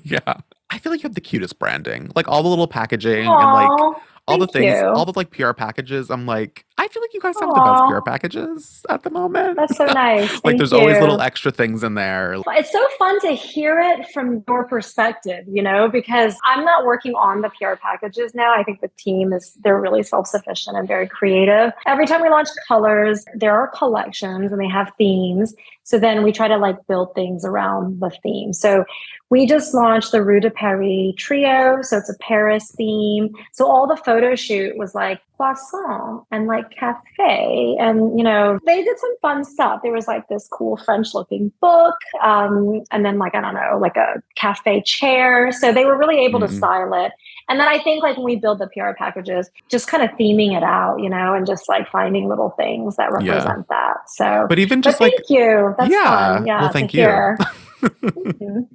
Yeah. I feel like you have the cutest branding. Like all the little packaging and like Oh, all the thank things, all you. the like PR packages. I'm like, I feel like you guys have the best PR Oh, packages at the moment. that's so nice. Like Thank there's always little you. extra things in there. It's so fun to hear it from your perspective, because I'm not working on the PR packages now. I think the team they're really self-sufficient and very creative. Every time we launch colors, there are collections and they have themes. So then we try to like build things around the theme. So we just launched the Rue de Paris trio. So it's a Paris theme. So all the photo shoot was like croissant and like cafe. And, they did some fun stuff. There was like this cool French looking book. And then like, I don't know, like a cafe chair. So they were really able to Mm, style it. And then I think like when we build the PR packages, just kind of theming it out, and just like finding little things that yeah. represent that. So, But even but just like, thank you. That's fun. yeah. Well, Yeah, to thank you. hear. Mhm.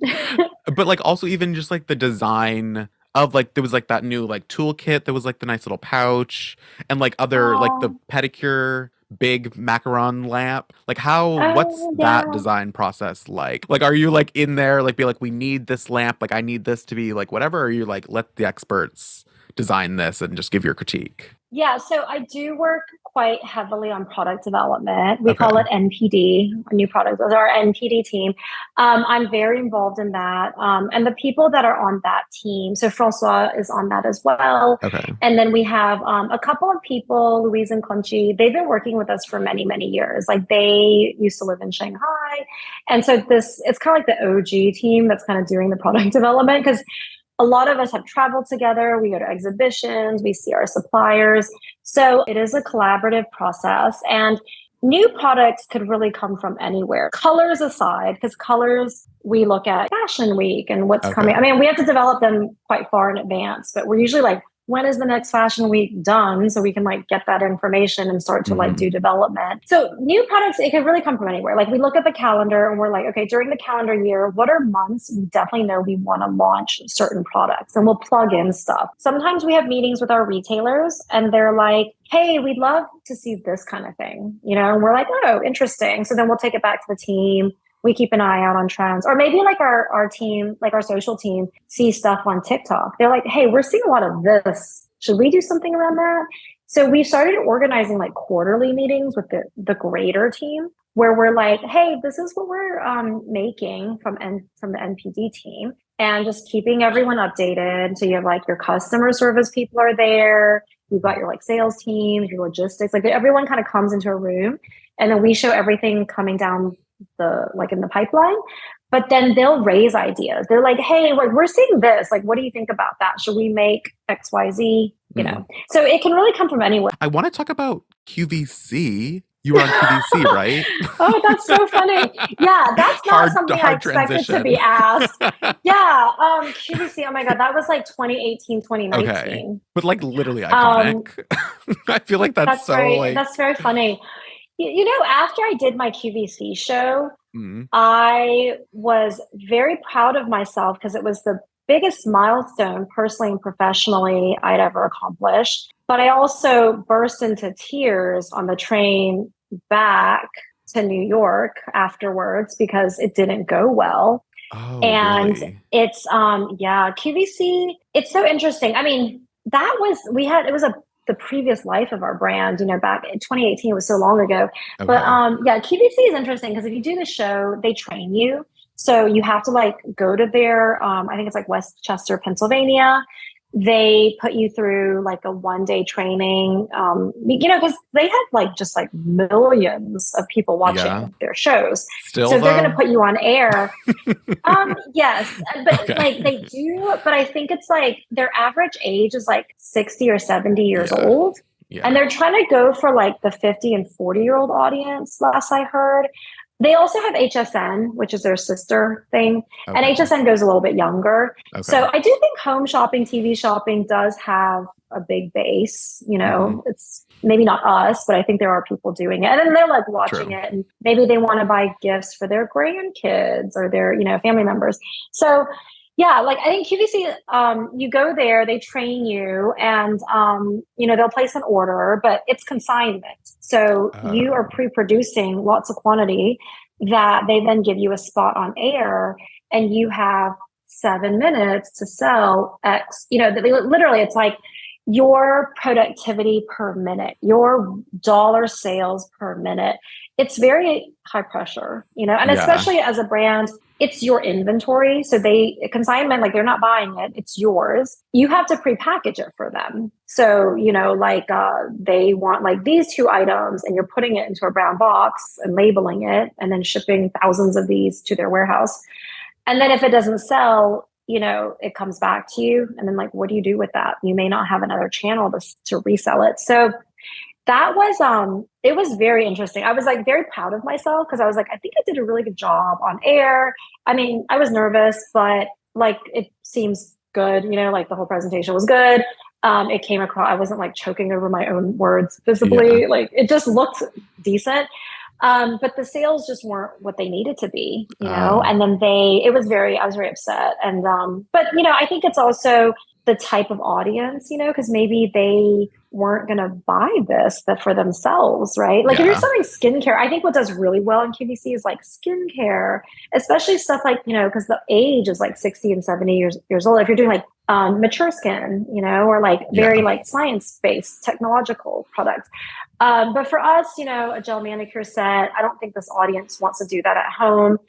But like also even just like the design of like there was like that new like toolkit that was like the nice little pouch and like other like the Oh, pedicure big macaron lamp. Like how what's oh, that yeah. design process like? Like are you like in there like be like we need this lamp, like I need this to be like whatever, or are you like let the experts design this and just give your critique? Yeah, so I do work quite heavily on product development. We call Okay. it NPD, new product. Those are our NPD team. I'm very involved in that. And the people that are on that team, so Francois is on that as well. Okay. And then we have a couple of people, Louise and Conchi, they've been working with us for many, many years. Like they used to live in Shanghai. And so it's kind of like the OG team that's kind of doing the product development because a lot of us have traveled together. We go to exhibitions, we see our suppliers. So it is a collaborative process. And new products could really come from anywhere. Colors aside, because colors, we look at Fashion Week and what's coming. I Okay. mean, we have to develop them quite far in advance, but we're usually like, when is the next Fashion Week done? So we can like get that information and start to like Hmm. do development. So new products, it could really come from anywhere. Like we look at the calendar and we're like, okay, during the calendar year, what are months we definitely know we want to launch certain products and we'll plug in stuff. Sometimes we have meetings with our retailers and they're like, hey, we'd love to see this kind of thing, and we're like, oh, interesting. So then we'll take it back to the team. We keep an eye out on trends. Or maybe like our team, like our social team, sees stuff on TikTok. They're like, hey, we're seeing a lot of this. Should we do something around that? So we've started organizing like quarterly meetings with the greater team where we're like, hey, this is what we're making from the NPD team and just keeping everyone updated. So you have like your customer service people are there. you've got your like sales teams, your logistics, like everyone kind of comes into a room and then we show everything coming down the like in the pipeline. But then they'll raise ideas. They're like, hey, we're seeing this. Like, what do you think about that? Should we make XYZ? You Mm. know, so it can really come from anywhere. I want to talk about QVC. You were on QVC, right? Oh, that's so funny. Yeah, that's not something I hard expected to transition. be asked. Yeah, QVC, oh my God, that was like 2018, Okay. 2019. But like literally Um, iconic. I feel like that's so like that's very funny. You know, after I did my QVC show, mm, I was very proud of myself because it was the biggest milestone personally and professionally I'd ever accomplished. But I also burst into tears on the train back to New York afterwards because it didn't go well. oh And really? it's yeah, QVC, it's so interesting. I mean, that was we had it was a the previous life of our brand, you know, back in 2018, it was so long ago. But Okay. yeah, QVC is interesting because if you do the show, they train you. So you have to like go to their I think it's like Westchester, Pennsylvania. They put you through like a 1 day training, you know, because they have like just like millions of people Yeah. watching their shows. Still So they're going to though? put you on air. Yes, but like Okay. they do, but I think it's like their average age is like 60 or 70 years Yeah. old. And Yeah. they're trying to go for like the 50 and 40-year-old audience, last I heard. They also have HSN, which is their sister thing. And Okay. HSN goes a little bit younger. Okay. So I do think home shopping, TV shopping does have a big base. You Hmm. know, it's maybe not us, but I think there are people doing it. And then they're like watching True. it and maybe they want to buy gifts for their grandkids or their, you know, family members. So yeah, like I think QVC, you go there, they train you, and you know they'll place an order, but it's consignment. So you are Oh. pre-producing lots of quantity that they then give you a spot on air, and you have 7 minutes to sell X. You know, literally, it's like your productivity per minute, your dollar sales per minute. It's very high pressure, you know, and Yeah. especially as a brand, it's your inventory. So they consignment, like they're not buying it, it's yours. You have to prepackage it for them. So, you know, like they want like these two items and you're putting it into a brown box and labeling it and then shipping thousands of these to their warehouse. And then if it doesn't sell, you know, it comes back to you. And then like, what do you do with that? You may not have another channel to resell it. So that was it was very interesting. I was like very proud of myself because I was like, I think I did a really good job on air. I mean, I was nervous, but like it seems good, you know, like the whole presentation was good. It came across, I wasn't like choking over my own words Yeah. visibly, like it just looked decent. But the sales just weren't what they needed to be, you know, Oh. and then I was very upset. And, but, you know, I think it's also the type of audience, you know, because maybe they weren't going to buy this that for themselves, right? Like if you're Yeah. selling skincare, I think what does really well in QVC is like skincare, especially stuff like, you know, because the age is like 60 and 70 years old. If you're doing like mature skin, you know, or like very Yeah. like science-based technological products. But for us, you know, a gel manicure set, I don't think this audience wants to do that at home.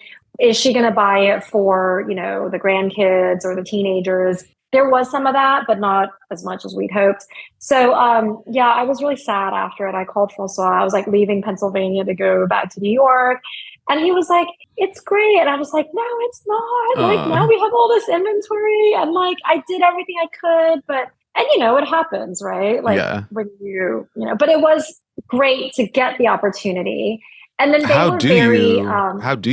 Is she going to buy it for, you know, the grandkids or the teenagers? There was some of that, but not as much as we'd hoped. So, yeah, I was really sad after it. I called Francois. I was like leaving Pennsylvania to go back to New York. And he was like, it's great. And I was like, no, it's not. Like, now Uh, we have all this inventory. And like, I did everything I could, but and you know it happens, right? Like yeah. when you know, but it was great to get the opportunity. And then they How were do very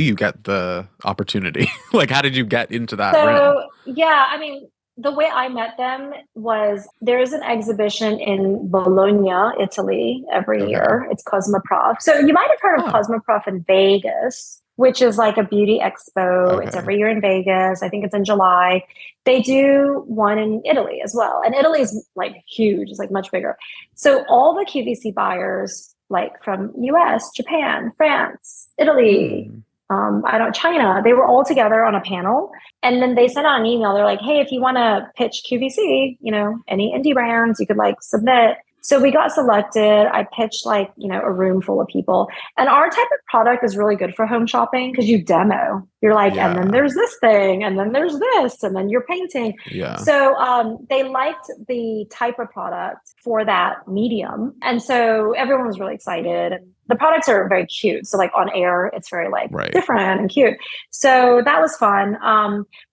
you get the opportunity? Like how did you get into that realm? so yeah, I mean, the way I met them was there's an exhibition in Bologna, Italy every Okay. year. It's Cosmoprof. So you might have heard of Oh, Cosmoprof in Vegas, which is like a beauty expo. It's okay. every year in Vegas. I think it's in July. They do one in Italy as well. And Italy is like huge, it's like much bigger. So all the QVC buyers, like from US, Japan, France, Italy, Hmm. I don't China, they were all together on a panel. And then they sent out an email. They're like, hey, if you want to pitch QVC, you know, any indie brands, you could like submit. So we got selected. I pitched like, a room full of people. And our type of product is really good for home shopping because you demo. You're like, and then Yeah. there's this thing, and then there's this, and then you're painting. Yeah. So they liked the type of product for that medium. And so everyone was really excited. And the products are very cute. So like on air, it's very like Right. different and cute. So that was fun.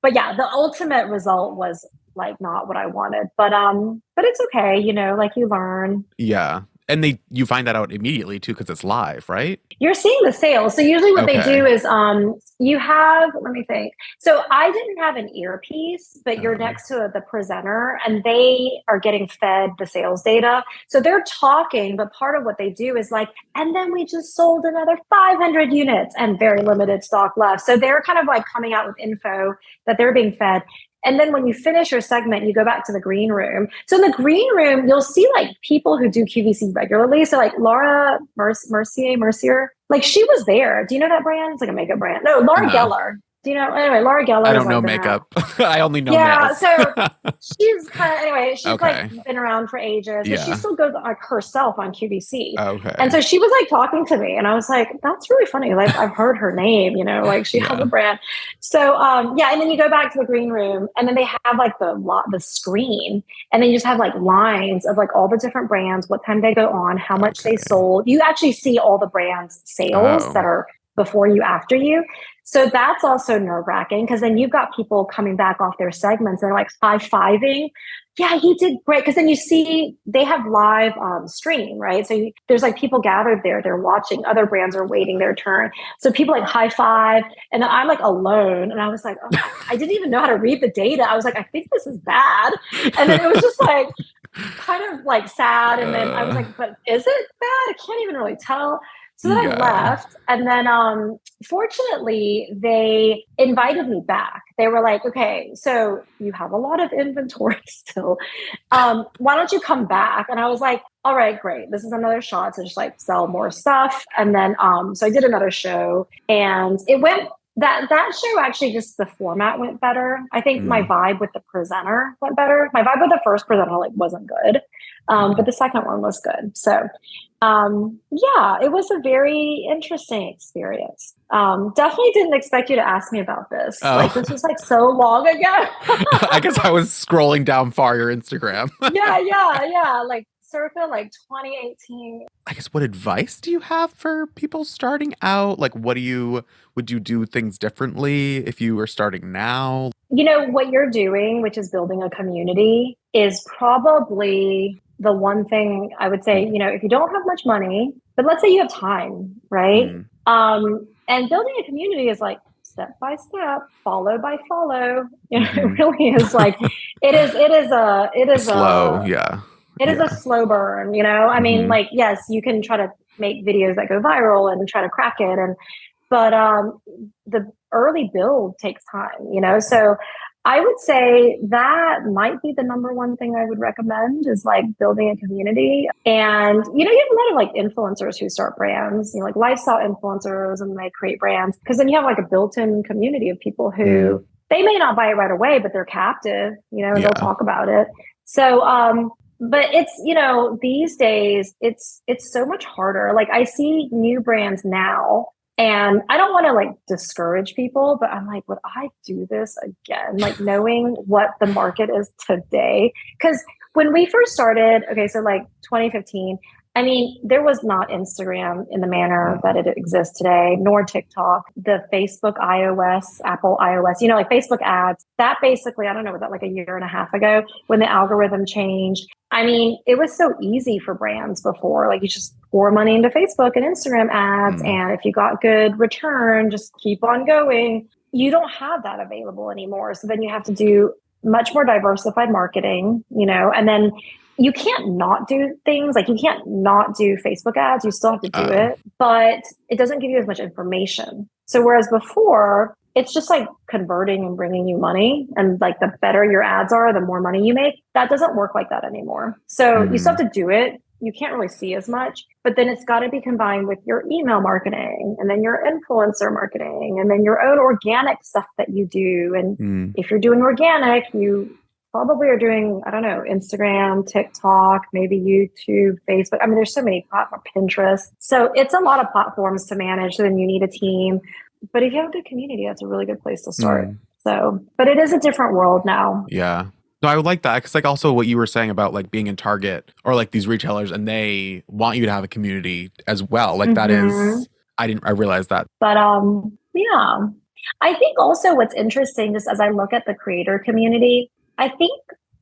But yeah, the ultimate result was like not what I wanted. But it's okay, like you learn. Yeah. And you find that out immediately too, because it's live, right? You're seeing the sales. So usually what they do Okay. is you have, let me think. So I didn't have an earpiece, but you're Oh, next to the presenter and they are getting fed the sales data. So they're talking, but part of what they do is like, and then we just sold another 500 units and very oh, limited stock left. So they're kind of like coming out with info that they're being fed. And then when you finish your segment, you go back to the green room. So in the green room, you'll see like people who do QVC regularly. So like Laura Mercier, like she was there. Do you know that brand? It's like a makeup brand. No, Laura no, Geller. Do you know? Anyway, Laura I Geller has don't know like been around. makeup. I only know Yeah, nails. so she's kind of anyway. She's like Okay. been around for ages, but she Yeah. still goes like herself on QVC. And Okay. so she was like talking to me, and I was like, "That's really funny. Like I've heard her name, like she has a Yeah. brand." So yeah, and then you go back to the green room, and then they have like the screen, and then you just have like lines of like all the different brands, what time they go on, how much they Okay. sold. You actually see all the brands' sales Oh, that are before you, after you. So that's also nerve wracking because then you've got people coming back off their segments and they're like high fiving. Yeah, he did great. Because then you see they have live stream, right? So there's like people gathered there, they're watching, other brands are waiting their turn. So people like high five. And then I'm like alone. And I was like, oh, I didn't even know how to read the data. I was like, I think this is bad. And then it was just like, kind of like sad. And then I was uh, like, but is it bad? I can't even really tell. So then I yeah. left. And then fortunately, they invited me back. They were like, okay, so you have a lot of inventory still. Why don't you come back? And I was like, all right, great. This is another shot to just like sell more stuff. And then so I did another show and it went that show actually just the format went better. I think my Mm, vibe with the presenter went better. My vibe with the first presenter like wasn't good. But mm. the second one was good. So yeah, it was a very interesting experience. Definitely didn't expect you to ask me about this. Like Oh, this was like so long ago. I guess I was scrolling down far your Instagram. Yeah. Like circa like 2018. I guess what advice do you have for people starting out? Like, would you do things differently if you were starting now? What you're doing, which is building a community, is probably the one thing I would say, Mm, if you don't have much money, but let's say you have time, right? mm, And building a community is like step by step, follow by follow. It hmm. really is like Slow, yeah. it is a Yeah. slow burn, I mean, Hmm. like, yes, you can try to make videos that go viral and try to crack it. But the early build takes time. So I would say that might be the number one thing I would recommend is like building a community. And, you have a lot of like influencers who start brands, like lifestyle influencers and they create brands because then you have like a built in community of people who Mm, they may not buy it right away, but they're captive, and they'll yeah. talk about it. So, but it's these days it's so much harder. Like I see new brands now and I don't want to like discourage people, but I'm like, would I do this again? Like knowing what the market is today. Because when we first started, okay, so like 2015, I mean, there was not Instagram in the manner Mm, that it exists today, nor TikTok, the Facebook iOS, Apple iOS, like Facebook ads. That basically, I don't know, was that like a year and a half ago when the algorithm changed? I mean, it was so easy for brands before. Like you just pour money into Facebook and Instagram ads. mm, And if you got good return, just keep on going. You don't have that available anymore. So then you have to do much more diversified marketing, and then you can't not do things like you can't not do Facebook ads. You still have to do oh, it, but it doesn't give you as much information. So whereas before, it's just like converting and bringing you money. And like the better your ads are, the more money you make. That doesn't work like that anymore. So you still mm, have to do it. You can't really see as much, but then it's got to be combined with your email marketing and then your influencer marketing and then your own organic stuff that you do. And mm, if you're doing organic, you probably are doing, I don't know, Instagram, TikTok, maybe YouTube, Facebook. I mean, there's so many platforms, Pinterest. So it's a lot of platforms to manage. So then you need a team. But if you have a good community, that's a really good place to start. Mm, So, but it is a different world now. yeah. No, I would like that because, like, also what you were saying about like being in Target or like these retailers and they want you to have a community as well. Like, that Hmm. is, I realized that. But yeah. I think also what's interesting, just as I look at the creator community, I think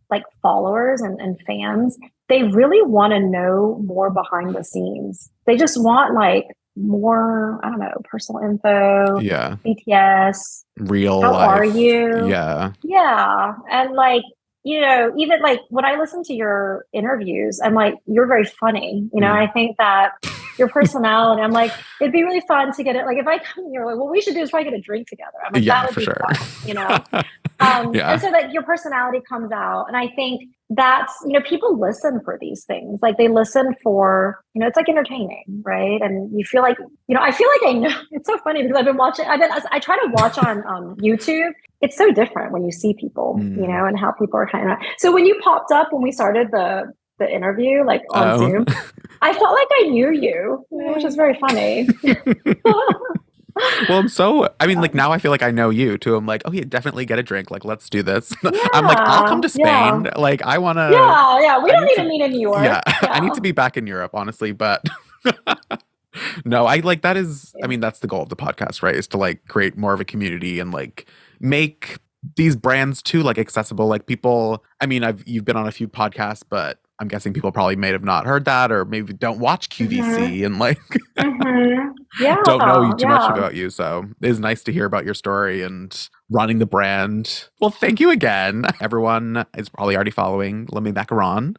like followers and fans, they really want to know more behind the scenes. They just want like more, I don't know, personal info, Yeah. BTS, Real how are life. you? Yeah. Yeah. And like, even like when I listen to your interviews, I'm like, you're very funny. Mm. I think that your personality, I'm like, it'd be really fun to get it. Like if I come here, like, what we should do is probably get a drink together. I'm like, that Yeah, would for be sure. fun. And Yeah. so that your personality comes out. And I think that's, people listen for these things. Like they listen for, it's like entertaining, right? And you feel like, I feel like I know. It's so funny because I try to watch on YouTube. It's so different when you see people, Mm. and how people are kind of. So when you popped up when we started the interview, like on Oh. Zoom, I felt like I knew you, which is very funny. Well, I mean, like Um, now I feel like I know you too. I'm like, oh yeah, definitely get a drink. Like, let's do this. I'm like, I'll yeah, come to yeah, Spain. Like, yeah. We I don't need even to, meet in New yeah, York. I need Yeah. to be back in Europe, honestly. But no, I like that is, I mean, that's the goal of the podcast, right? Is to like create more of a community and like make these brands too like accessible. Like people, I mean, you've been on a few podcasts, but I'm guessing people probably may have not heard that or maybe don't watch Hmm. QVC and like Hmm. don't know Yeah, too much yeah. about you. So it's nice to hear about your story and running the brand. Well, thank you again. Everyone is probably already following Let Me Macaron,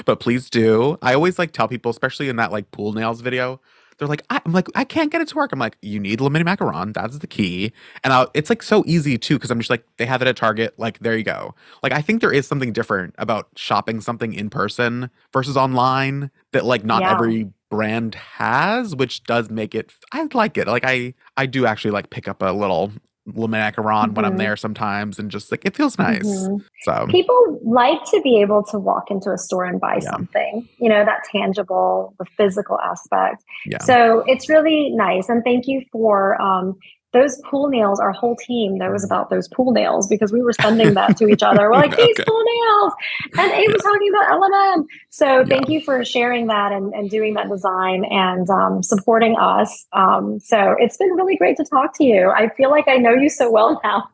but please do. I always like tell people, especially in that like pool nails video, they're like, I'm like, I can't get it to work. I'm like, you need Le Mini Macaron. That's the key. And it's like so easy too, because I'm just like, they have it at Target. Like, there you go. Like, I think there is something different about shopping something in person versus online that like not Yeah. every brand has, which does make it. I like it. Like, I do actually like pick up a little Le Mini Macaron when I'm Hmm. there sometimes, and just like it feels nice. Hmm. So People like to be able to walk into a store and buy yeah, something, that tangible, the physical aspect. yeah. So it's really nice. And thank you for those pool nails. Our whole team knows Mm. about those pool nails because we were sending that to each other. We're like, these Okay. pool nails. And Abe was Yeah. talking about L&M. So Yeah. thank you for sharing that and doing that design and supporting us. So it's been really great to talk to you. I feel like I know you so well now.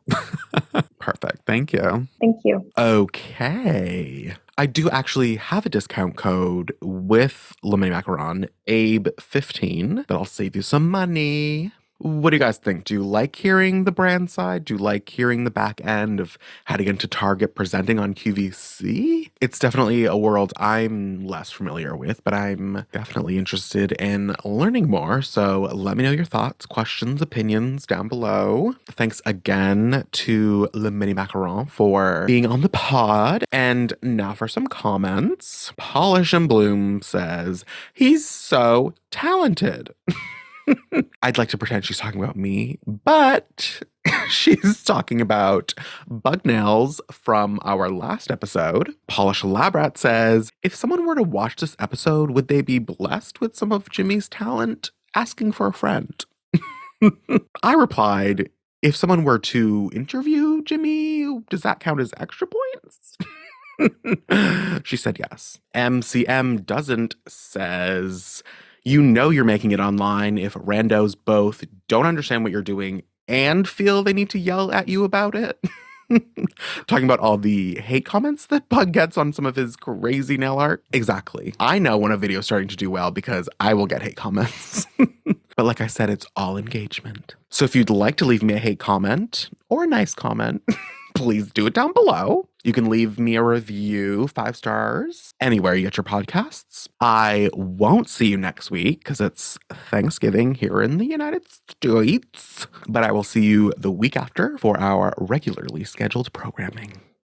Perfect. Thank you. Thank you. Okay. I do actually have a discount code with Le Mini Macaron, Abe15, that'll save you some money. What do you guys think? Do you like hearing the brand side? Do you like hearing the back end of how to get into Target presenting on QVC? It's definitely a world I'm less familiar with, but I'm definitely interested in learning more. So let me know your thoughts, questions, opinions down below. Thanks again to Le Mini Macaron for being on the pod. And now for some comments. Polish and Bloom says, he's so talented. I'd like to pretend she's talking about me, but she's talking about bug nails from our last episode. Polish Labrat says, if someone were to watch this episode, would they be blessed with some of Jimmy's talent? Asking for a friend. I replied, if someone were to interview Jimmy, does that count as extra points? She said yes. MCM doesn't says, you know you're making it online if randos both don't understand what you're doing and feel they need to yell at you about it. Talking about all the hate comments that Bug gets on some of his crazy nail art. Exactly. I know when a video is starting to do well because I will get hate comments. But like I said, it's all engagement. So if you'd like to leave me a hate comment or a nice comment, please do it down below. You can leave me a review, 5 stars, anywhere you get your podcasts. I won't see you next week because it's Thanksgiving here in the United States, but I will see you the week after for our regularly scheduled programming.